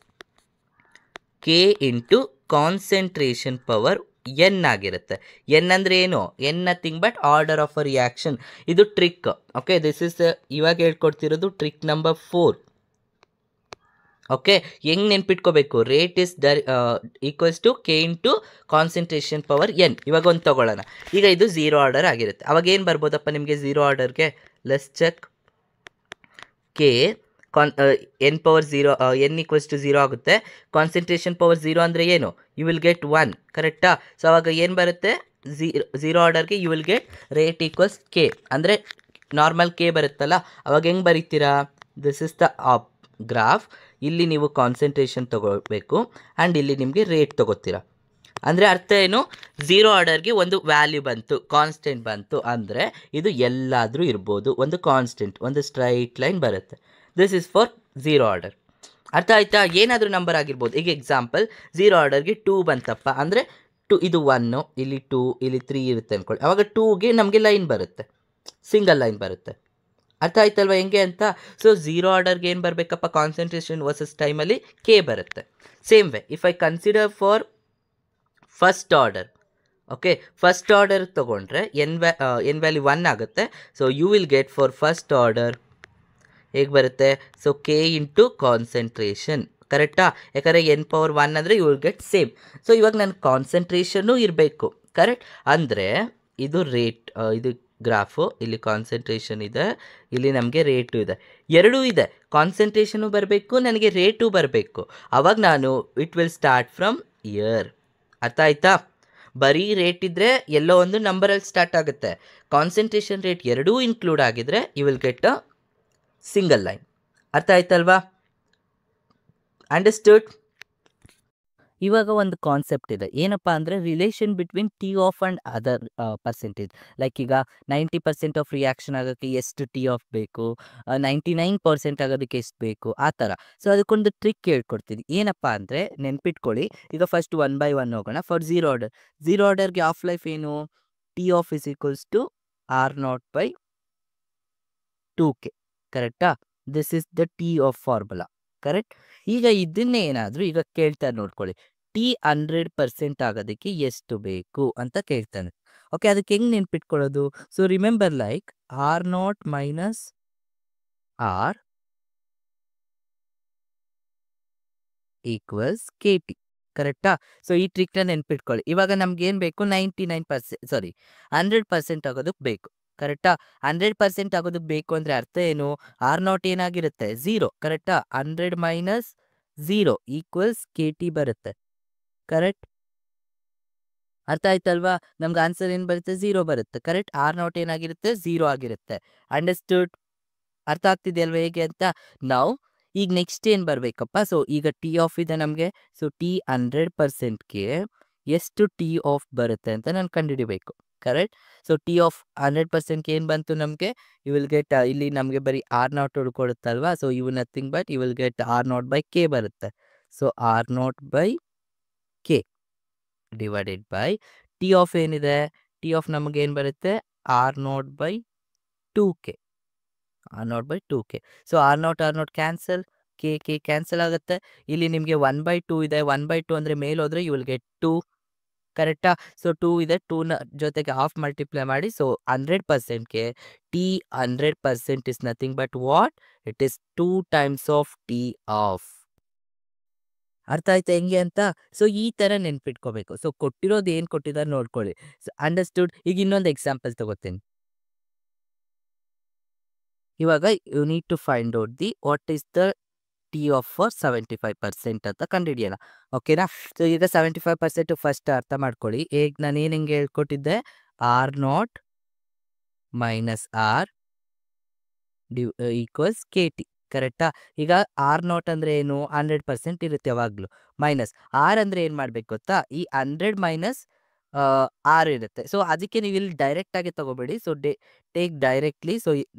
S1: K into concentration power N ಆಗಿರುತ್ತೆ. ಎನ್ ಅಂದರೆ ಏನು, N nothing but order of a reaction. ಇದು ಟ್ರಿಕ್. ಓಕೆ, ದಿಸ್ ಇಸ್ ಇವಾಗ ಹೇಳ್ಕೊಡ್ತಿರೋದು ಟ್ರಿಕ್ ನಂಬರ್ 4. ಓಕೆ, ಹೆಂಗೆ ನೆನ್ಪಿಟ್ಕೋಬೇಕು, rate is equals to K into concentration power N. ಇವಾಗ ಒಂದು ತೊಗೊಳ್ಳೋಣ. ಈಗ ಇದು 0 ಆರ್ಡರ್ ಆಗಿರುತ್ತೆ. ಅವಾಗ ಏನು ಬರ್ಬೋದಪ್ಪ ನಿಮಗೆ 0 ಆರ್ಡರ್ಗೆ, let's check. K N power 0 N equals to 0 ಆಗುತ್ತೆ. ಕಾನ್ಸಂಟ್ರೇಷನ್ ಪವರ್ 0 ಅಂದರೆ ಏನು? ಯು ವಿಲ್ ಗೆಟ್ 1, ಕರೆಕ್ಟಾ? ಸೊ ಅವಾಗ ಏನು ಬರುತ್ತೆ? ಝೀರೋ ಆರ್ಡರ್ಗೆ you will get rate equals K, ಅಂದರೆ ನಾರ್ಮಲ್ ಕೆ ಬರುತ್ತಲ್ಲ, ಅವಾಗ ಹೆಂಗೆ ಬರೀತೀರಾ? This is the graph. ಇಲ್ಲಿ ನೀವು ಕಾನ್ಸಂಟ್ರೇಷನ್ ತೊಗೋಬೇಕು ಆ್ಯಂಡ್ ಇಲ್ಲಿ ನಿಮಗೆ ರೇಟ್ ತೊಗೋತೀರಾ. ಅಂದರೆ ಅರ್ಥ ಏನು? ಝೀರೋ ಆರ್ಡರ್ಗೆ ಒಂದು ವ್ಯಾಲ್ಯೂ ಬಂತು, ಕಾನ್ಸ್ಟೆಂಟ್ ಬಂತು ಅಂದರೆ ಇದು ಎಲ್ಲಾದರೂ ಇರ್ಬೋದು, ಒಂದು ಕಾನ್ಸ್ಟೆಂಟ್, ಒಂದು ಸ್ಟ್ರೈಟ್ ಲೈನ್ ಬರುತ್ತೆ. This is for zero order. ಅರ್ಥ ಆಯ್ತಾ? ಏನಾದರೂ ನಂಬರ್ ಆಗಿರ್ಬೋದು. ಈಗ ಎಕ್ಸಾಂಪಲ್ ಝೀರೋ ಆರ್ಡರ್ಗೆ 2 ಬಂತಪ್ಪ ಅಂದರೆ 2, ಇದು 1, ಇಲ್ಲಿ 2, ಇಲ್ಲಿ 3 ಇರುತ್ತೆ ಅಂದ್ಕೊಳ್ಳಿ. ಅವಾಗ 2ಗೆ ನಮಗೆ ಲೈನ್ ಬರುತ್ತೆ, ಸಿಂಗಲ್ ಲೈನ್ ಬರುತ್ತೆ. ಅರ್ಥ ಆಯ್ತಲ್ವ ಹೆಂಗೆ ಅಂತ? ಸೊ ಝೀರೋ ಆರ್ಡರ್ಗೆ ಏನು ಬರಬೇಕಪ್ಪ? ಕಾನ್ಸಂಟ್ರೇಷನ್ ವರ್ಸಸ್ ಟೈಮಲ್ಲಿ ಕೆ ಬರುತ್ತೆ. Same way if I consider for first order, okay, first order ತೊಗೊಂಡ್ರೆ ಎನ್ ವ್ಯಾಲ್ಯೂ 1 ಆಗುತ್ತೆ. So you will get for first order ಹೇಗೆ ಬರುತ್ತೆ? ಸೊ ಕೆ ಇಂಟು ಕಾನ್ಸಂಟ್ರೇಷನ್, ಕರೆಕ್ಟಾ? ಯಾಕಂದರೆ ಎನ್ ಪವರ್ 1 ಅಂದರೆ you will get same. So ಇವಾಗ ನನ್ನ concentration ಇರಬೇಕು, ಕರೆಕ್ಟ್? ಅಂದರೆ ಇದು ರೇಟ್, ಇದು ಗ್ರಾಫು, ಇಲ್ಲಿ ಕಾನ್ಸಂಟ್ರೇಷನ್ ಇದೆ, ಇಲ್ಲಿ ನಮಗೆ ರೇಟು ಇದೆ, ಎರಡೂ ಇದೆ. ಕಾನ್ಸಂಟ್ರೇಷನು ಬರಬೇಕು, ನನಗೆ ರೇಟು ಬರಬೇಕು. ಆವಾಗ ನಾನು it will start from here. ಅರ್ಥ ಆಯ್ತಾ? ಬರೀ ರೇಟ್ ಇದ್ದರೆ ಎಲ್ಲೋ ಒಂದು ನಂಬರಲ್ಲಿ ಸ್ಟಾರ್ಟ್ ಆಗುತ್ತೆ. ಕಾನ್ಸಂಟ್ರೇಷನ್ ರೇಟ್ ಎರಡೂ ಇನ್ಕ್ಲೂಡ್ ಆಗಿದ್ರೆ you will get a single line. ಅರ್ಥ ಆಯ್ತಲ್ವಾ? ಅಂಡರ್ಸ್ಟುಡ್? ಇವಾಗ ಒಂದು ಕಾನ್ಸೆಪ್ಟ್ ಇದೆ, ಏನಪ್ಪ ಅಂದರೆ relation between T half and other percentage. Like ಈಗ 90% ಆಫ್ ರಿಯಾಕ್ಷನ್ ಆಗೋಕ್ಕೆ ಎಷ್ಟು ಟಿ ಆಫ್ ಬೇಕು, 99% ಆಗೋದಕ್ಕೆ ಎಷ್ಟು ಬೇಕು, ಆ ಥರ. ಸೊ ಅದಕ್ಕೊಂದು ಟ್ರಿಕ್ ಹೇಳ್ಕೊಡ್ತೀನಿ. ಏನಪ್ಪ ಅಂದರೆ ನೆನ್ಪಿಟ್ಕೊಳ್ಳಿ, ಈಗ ಫಸ್ಟ್ 1 by 1 ಹೋಗೋಣ. ಫಾರ್ ಝೀರೋ ಆರ್ಡರ್, ಝೀರೋ ಆರ್ಡರ್ಗೆ ಆಫ್ ಲೈಫ್ ಏನು? T half is equals to R0/2k, ಕರೆಕ್ಟಾ? This is the T half formula, correct? ಈಗ ಇದನ್ನೇ ಏನಾದರೂ ಈಗ ಕೇಳ್ತಾರೆ ನೋಡ್ಕೊಳ್ಳಿ, ಟಿ 100% ಆಗೋದಕ್ಕೆ ಎಷ್ಟು ಬೇಕು ಅಂತ ಕೇಳ್ತಾನೆ. ಓಕೆ, ಅದಕ್ಕೆ ಹೆಂಗೆ ನೆನ್ಪಿಟ್ಕೊಳ್ಳೋದು? So remember like R0 minus R equals K T, ಕರೆಕ್ಟಾ? ಸೊ ಈ ಟ್ರಿಕ್ನ ನೆನ್ಪಿಟ್ಕೊಳ್ಳಿ. ಇವಾಗ ನಮ್ಗೆ ಏನು ಬೇಕು? 100% ಆಗೋದಕ್ಕೆ ಬೇಕು, ಕರೆಕ್ಟಾ? 100% ಆಗೋದಕ್ಕೆ ಬೇಕು ಅಂದರೆ ಅರ್ಥ ಏನು? R0 ಏನಾಗಿರುತ್ತೆ? 0, ಕರೆಕ್ಟಾ? 100 ಮೈನಸ್ 0 ಈಕ್ವಲ್ಸ್ ಕೆ ಟಿ ಬರುತ್ತೆ, ಕರೆಕ್ಟ್? ಅರ್ಥ ಆಯ್ತಲ್ವಾ? ನಮ್ಗೆ ಆನ್ಸರ್ ಏನು ಬರುತ್ತೆ? 0 ಬರುತ್ತೆ, ಕರೆಕ್ಟ್? R0 ಏನಾಗಿರುತ್ತೆ? 0 ಆಗಿರುತ್ತೆ. ಅಂಡರ್ಸ್ಟುಡ್? ಅರ್ಥ ಆಗ್ತಿದೆಯಲ್ವ ಹೇಗೆ ಅಂತ? ನಾವು ಈಗ ನೆಕ್ಸ್ಟ್ ಏನು ಬರಬೇಕಪ್ಪ? ಸೊ ಈಗ ಟಿ ಆಫ್ ಇದೆ ನಮಗೆ. ಸೊ ಟಿ 100%ಗೆ ಎಷ್ಟು ಟಿ ಆಫ್ ಬರುತ್ತೆ ಅಂತ ನಾನು ಕಂಡುಹಿಡಿಬೇಕು, ಕರೆಕ್ಟ್? ಸೊ ಟಿ ಆಫ್ 100%ಗೆ ಏನು ಬಂತು ನಮಗೆ? ಯು ವಿಲ್ ಗೆಟ್, ಇಲ್ಲಿ ನಮಗೆ ಬರೀ R0 ಉಳ್ಕೊಳುತ್ತಲ್ವಾ? So you nothing but you will get R0/k ಬರುತ್ತೆ. So R0/k divided by T half ಏನಿದೆ? ಟಿ ಆಫ್ ನಮಗೆ ಏನು ಬರುತ್ತೆ? R0/2k. R0/2k. So R0 cancel, K cancel ಆಗುತ್ತೆ. ಇಲ್ಲಿ ನಿಮಗೆ 1/2 ಇದೆ, 1/2 ಅಂದರೆ ಮೇಲೆ ಹೋದರೆ ಯು ವಿಲ್ ಗೆಟ್ 2, ಕರೆಕ್ಟಾ? ಸೊ 2 ಇದೆ, 2ನ ಜೊತೆಗೆ ಹಾಫ್ ಮಲ್ಟಿಪ್ಲೈ ಮಾಡಿ. ಸೊ 100%ಗೆ T 100% is nothing but what? It is 2 times of T half. ಅರ್ಥ ಆಯ್ತಾ ಹೆಂಗೆ ಅಂತ? ಸೊ ಈ ಥರ ನೆನ್ಪಿಟ್ಕೋಬೇಕು. ಸೊ ಕೊಟ್ಟಿರೋದು ಏನು ಕೊಟ್ಟಿದ್ದಾರೆ ನೋಡ್ಕೊಳ್ಳಿ. So understood? ಈಗ ಇನ್ನೊಂದು ಎಕ್ಸಾಂಪಲ್ ತಗೋತೀನಿ. ಇವಾಗ you need to find out the what is the T half for 75% ಅಂತ ಕಂಡುಹಿಡಿಯೋಣ, ಓಕೆನಾ? ಸೊ ಈಗ 75% ಫಸ್ಟ್ ಅರ್ಥ ಮಾಡ್ಕೊಳ್ಳಿ. ನಾನು ಏನು ಹೆಂಗೆ ಹೇಳ್ಕೊಟ್ಟಿದ್ದೆ? R0 minus R equals K T, ಕರೆಕ್ಟಾ? ಈಗ R0 ಅಂದರೆ ಏನು? 100% ಇರುತ್ತೆ ಯಾವಾಗಲೂ. ಮೈನಸ್ R ಅಂದರೆ ಏನು ಮಾಡಬೇಕು ಗೊತ್ತಾ? ಈ 100 ಮೈನಸ್ R ಇರುತ್ತೆ. ಸೊ ಅದಕ್ಕೆ ನೀವು ಇಲ್ಲಿ ಡೈರೆಕ್ಟಾಗಿ ತೊಗೋಬೇಡಿ. So take directly. ಸೊ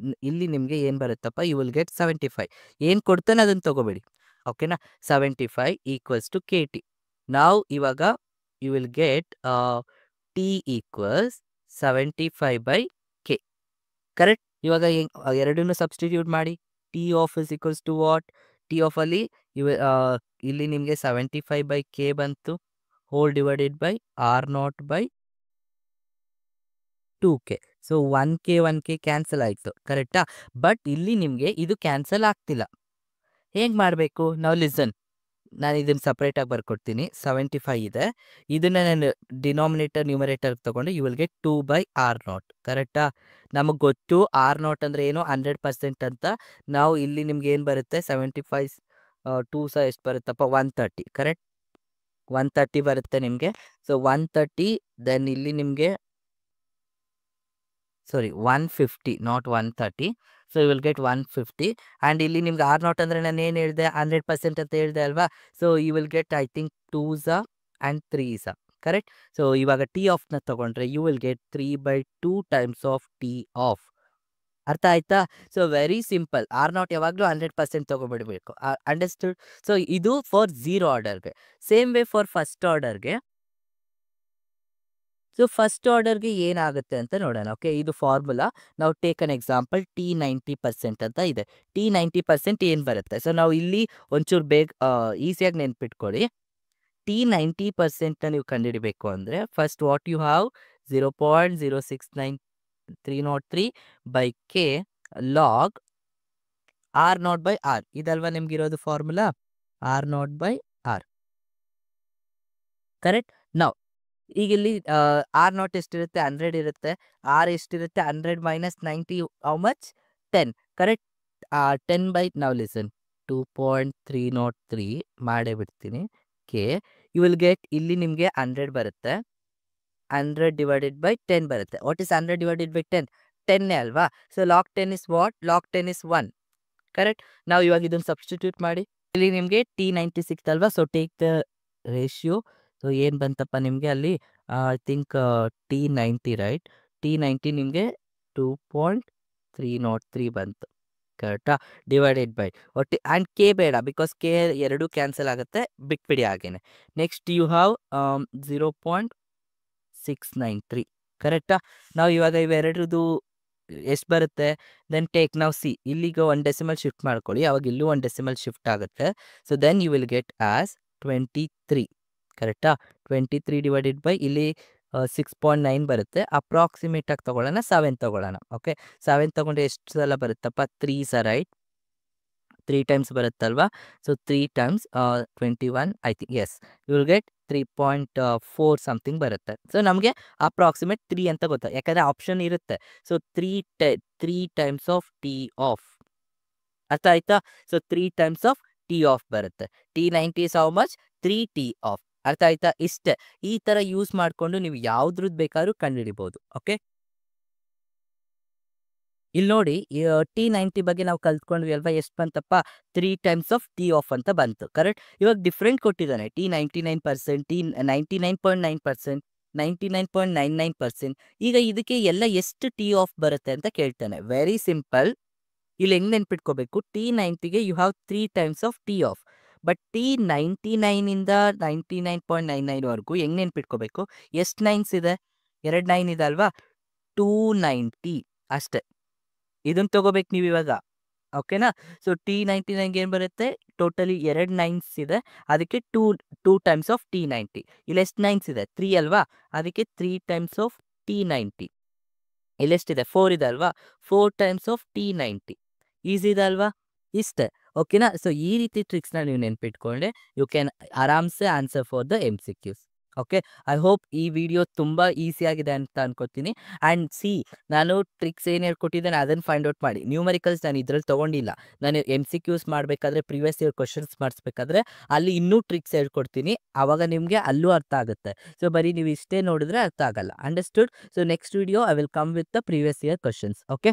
S1: ಇಲ್ಲಿ ನಿಮಗೆ ಏನು ಬರುತ್ತಪ್ಪ? You will get 75. ಏನು ಕೊಡ್ತಾನೆ ಅದನ್ನು ತೊಗೋಬೇಡಿ, ಓಕೆನಾ? 75 ಈಕ್ವಲ್ಸ್ ಟು ಕೆ ಟಿ. ನಾವು ಇವಾಗ you will get T equals 75/k, correct? ಇವಾಗ ಎರಡನ್ನೂ ಸಬ್ಸ್ಟಿಟ್ಯೂಟ್ ಮಾಡಿ. T half is equals to what? T half ಅಲ್ಲಿ ಇಲ್ಲಿ ನಿಮಗೆ 75/k ಬಂತು, whole divided by R0/2k. So 1k cancel ಆಯಿತು, ಕರೆಕ್ಟಾ? ಬಟ್ ಇಲ್ಲಿ ನಿಮಗೆ ಇದು ಕ್ಯಾನ್ಸಲ್ ಆಗ್ತಿಲ್ಲ. ಹೇಗೆ ಮಾಡಬೇಕು? ನಾವು ಲಿಸನ್, ನಾನು ಇದನ್ನು ಸಪ್ರೇಟಾಗಿ ಬರ್ಕೊಡ್ತೀನಿ. 75 ಇದೆ. ಇದನ್ನು ನಾನು ಡಿನಾಮಿನೇಟರ್ ನ್ಯೂಮರೇಟರ್ ತೊಗೊಂಡು ಯು ವಿಲ್ ಗೆಟ್ 2/R0. ಕರೆಕ್ಟಾ? ನಮಗೆ ಗೊತ್ತು R0 ಅಂದರೆ ಏನು 100% ಅಂತ. ನಾವು ಇಲ್ಲಿ ನಿಮ್ಗೆ ಏನು ಬರುತ್ತೆ 75 2 ಸಹ ಎಷ್ಟು ಬರುತ್ತಪ್ಪ 130. ಕರೆಕ್ಟ್? 130 ಬರುತ್ತೆ ನಿಮಗೆ. ಸೊ 130 ದೆನ್ ಇಲ್ಲಿ ನಿಮಗೆ sorry 150 not 130. So you will get 150 and ಇಲ್ಲಿ ನಿಮ್ಗೆ R0 ಅಂದರೆ ನಾನು ಏನು ಹೇಳಿದೆ 100% ಅಂತ ಹೇಳಿದೆ ಅಲ್ವಾ? So you will get I think 2s and 3s. Correct? So ಇವಾಗ ಟಿ ಆಫ್ನ ತೊಗೊಂಡ್ರೆ you will get 3/2 times of T half. ಅರ್ಥ ಆಯ್ತಾ? So very simple. R0 ಯಾವಾಗಲೂ 100% ತೊಗೊಬಿಡಬೇಕು. ಅಂಡರ್ಸ್ಟುಡ್? ಸೊ ಇದು ಫಾರ್ 0 ಆರ್ಡರ್ಗೆ. ಸೇಮ್ ವೇ ಫಾರ್ ಫಸ್ಟ್ ಆರ್ಡರ್ಗೆ. ಸೊ ಫಸ್ಟ್ ಆರ್ಡರ್ಗೆ ಏನಾಗುತ್ತೆ ಅಂತ ನೋಡೋಣ. ಓಕೆ, ಇದು ಫಾರ್ಮುಲಾ. ನಾವು ಟೇಕ್ ಅನ್ ಎಕ್ಸಾಂಪಲ್ ಟಿ 90% ಅಂತ ಇದೆ. ಟಿ 90% ಏನು ಬರುತ್ತೆ? ಸೊ ನಾವು ಇಲ್ಲಿ ಒಂಚೂರು ಬೇಗ ಈಸಿಯಾಗಿ ನೆನ್ಪಿಟ್ಕೊಳ್ಳಿ. ಟಿ 90% ನೀವು ಕಂಡುಹಿಡಿಬೇಕು ಅಂದರೆ first what you have 0.069303 by K log R0/R. ಇದಲ್ವಾ ನಿಮ್ಗಿರೋದು ಫಾರ್ಮುಲಾ? R0/R. ಕರೆಕ್ಟ್? ನಾವು ಈಗ ಇಲ್ಲಿ R0 ಎಷ್ಟಿರುತ್ತೆ? 100 ಇರುತ್ತೆ. R ಎಷ್ಟಿರುತ್ತೆ? 100 minus 90 how much? 10. Correct? 10 by ನಾವು ಲಿಸನ್ 2.303 ಮಾಡೇ ಬಿಡ್ತೀನಿ. ಕೆ ಯು ವಿಲ್ ಗೆಟ್ ಇಲ್ಲಿ ನಿಮಗೆ 100 ಬರುತ್ತೆ. 100 ಡಿವೈಡೆಡ್ ಬೈ 10 ಬರುತ್ತೆ. What is 100 divided by 10? 10 ಅಲ್ವಾ? So log 10 is what? Log 10 is 1. Correct? ನಾವು ಇವಾಗ ಇದನ್ನು ಸಬ್ಸ್ಟಿಟ್ಯೂಟ್ ಮಾಡಿ ಇಲ್ಲಿ ನಿಮಗೆ ಟಿ 90 ಸಿಕ್ತಲ್ವಾ? So take the ratio. So ಏನು ಬಂತಪ್ಪ ನಿಮಗೆ ಅಲ್ಲಿ I think T 90 right? T 90 ನಿಮಗೆ 2.303 ಬಂತು. ಕರೆಕ್ಟಾ? ಡಿವೈಡೆಡ್ ಬೈ ಒಟ್ಟು ಆ್ಯಂಡ್ ಕೆ ಬೇಡ, ಬಿಕಾಸ್ ಕೆ ಎರಡು ಕ್ಯಾನ್ಸಲ್ ಆಗುತ್ತೆ, ಬಿಟ್ಬಿಡಿ ಹಾಗೇನೆ. Next you have 0.693. ಕರೆಕ್ಟಾ? ನಾವು ಇವಾಗ ಇವೆರಡ್ರದ್ದು ಎಷ್ಟು ಬರುತ್ತೆ? ದೆನ್ ಟೇಕ್ ನಾವು ಸಿ ಇಲ್ಲಿಗೆ 1 ಡೆಸಿಮಲ್ ಶಿಫ್ಟ್ ಮಾಡ್ಕೊಳ್ಳಿ. ಅವಾಗ ಇಲ್ಲೂ 1 ಡೆಸಿಮಲ್ ಶಿಫ್ಟ್ ಆಗುತ್ತೆ. So then you will get as 23. ಕರೆಕ್ಟಾ? 23 ಡಿವೈಡೆಡ್ ಬೈ ಇಲ್ಲಿ 6.9 ಬರುತ್ತೆ. ಅಪ್ರಾಕ್ಸಿಮೇಟ್ ಆಗಿ ತೊಗೊಳ್ಳೋಣ, 7 ತೊಗೊಳ್ಳೋಣ. ಓಕೆ, 7 ತೊಗೊಂಡ್ರೆ ಎಷ್ಟು ಸಲ ಬರುತ್ತಪ್ಪ? 3 ರೈಟ್? 3 ಟೈಮ್ಸ್ ಬರುತ್ತಲ್ವಾ? So 3 times 21 I think. Yes, you will get 3.4 something ಬರುತ್ತೆ. ಸೊ ನಮಗೆ ಅಪ್ರಾಕ್ಸಿಮೇಟ್ 3 ಅಂತ ಗೊತ್ತಾ, ಯಾಕಂದರೆ ಆಪ್ಷನ್ ಇರುತ್ತೆ. So 3 times of T half. ಅರ್ಥ ಆಯ್ತಾ? So 3 times of T half ಬರುತ್ತೆ. T 90 is how much? 3 T half. ಅರ್ಥ ಆಯ್ತಾ? ಇಷ್ಟೇ. ಈ ಥರ ಯೂಸ್ ಮಾಡಿಕೊಂಡು ನೀವು ಯಾವ್ದ್ರದ್ದು ಬೇಕಾದ್ರೂ ಕಂಡುಹಿಡಿಬೋದು. ಓಕೆ, ಇಲ್ಲಿ ನೋಡಿ ಟಿ 90 ಬಗ್ಗೆ ನಾವು ಕಲ್ತ್ಕೊಂಡ್ವಿ ಅಲ್ವಾ? ಎಷ್ಟು ಬಂತಪ್ಪ? 3 ಟೈಮ್ಸ್ ಆಫ್ ಟಿ ಆಫ್ ಅಂತ ಬಂತು. ಕರೆಕ್ಟ್? ಇವಾಗ ಡಿಫ್ರೆಂಟ್ ಕೊಟ್ಟಿದ್ದಾನೆ. T 99%, T 99.9%, 99.99%. ಈಗ ಇದಕ್ಕೆ ಎಲ್ಲ ಎಷ್ಟು ಟಿ ಆಫ್ ಬರುತ್ತೆ ಅಂತ ಕೇಳ್ತಾನೆ. Very simple. ಇಲ್ಲಿ ಹೆಂಗೆ ನೆನ್ಪಿಟ್ಕೋಬೇಕು? ಟಿ 90ಗೆ you have 3 times of T half. But T 99ಇಂದ 99.99ವರೆಗೂ ಹೆಂಗೆ ನೆನ್ಪಿಟ್ಕೋಬೇಕು? ಎಷ್ಟು ನೈನ್ಸ್ ಇದೆ? 2 9 ಇದೆ ಅಲ್ವಾ? 290 ಅಷ್ಟೇ. ಇದನ್ನು ತಗೋಬೇಕು ನೀವು ಇವಾಗ. ಓಕೆನಾ? ಸೊ ಟಿ 99ಗೆ ಏನು ಬರುತ್ತೆ? ಟೋಟಲಿ 2 9s ಇದೆ. ಅದಕ್ಕೆ 2 ಟೈಮ್ಸ್ ಆಫ್ ಟಿ 90. ಇಲ್ಲಿ ಎಷ್ಟು ನೈನ್ಸ್ ಇದೆ? 3 ಅಲ್ವಾ? ಅದಕ್ಕೆ 3 ಟೈಮ್ಸ್ ಆಫ್ ಟಿ 90. ಇಲ್ಲೆಷ್ಟಿದೆ? 4 ಇದೆ ಅಲ್ವಾ? 4 ಟೈಮ್ಸ್ ಆಫ್ ಟಿ 90. ಈಸಿ ಇದೆ ಅಲ್ವಾ? ಇಷ್ಟೇ. ಓಕೆನಾ? ಸೊ ಈ ರೀತಿ ಟ್ರಿಕ್ಸ್ನ ನೀವು ನೆನ್ಪಿಟ್ಕೊಂಡ್ರೆ ಯು ಕ್ಯಾನ್ ಆರಾಮ್ಸೆ answer for the MCQs. Okay, I hope ಈ ವಿಡಿಯೋ ತುಂಬ ಈಸಿಯಾಗಿದೆ ಅಂತ ಅನ್ಕೋತೀನಿ. ಆ್ಯಂಡ್ ಸಿ, ನಾನು ಟ್ರಿಕ್ಸ್ ಏನು ಹೇಳ್ಕೊಟ್ಟಿದ್ದೇನೆ ಅದನ್ನು ಫೈಂಡ್ ಔಟ್ ಮಾಡಿ. ನ್ಯೂಮರಿಕಲ್ಸ್ ನಾನು ಇದ್ರಲ್ಲಿ ತೊಗೊಂಡಿಲ್ಲ. ನಾನು MCQs ಮಾಡಬೇಕಾದ್ರೆ ಪ್ರಿವಿಯಸ್ ಇಯರ್ ಕ್ವಶನ್ಸ್ ಮಾಡಿಸ್ಬೇಕಾದ್ರೆ ಅಲ್ಲಿ ಇನ್ನೂ ಟ್ರಿಕ್ಸ್ ಹೇಳ್ಕೊಡ್ತೀನಿ. ಆವಾಗ ನಿಮಗೆ ಅಲ್ಲೂ ಅರ್ಥ ಆಗುತ್ತೆ. ಸೊ ಬರೀ ನೀವು ಇಷ್ಟೇ ನೋಡಿದ್ರೆ ಅರ್ಥ ಆಗಲ್ಲ. Understood? So next video I will come with the previous year questions. Okay.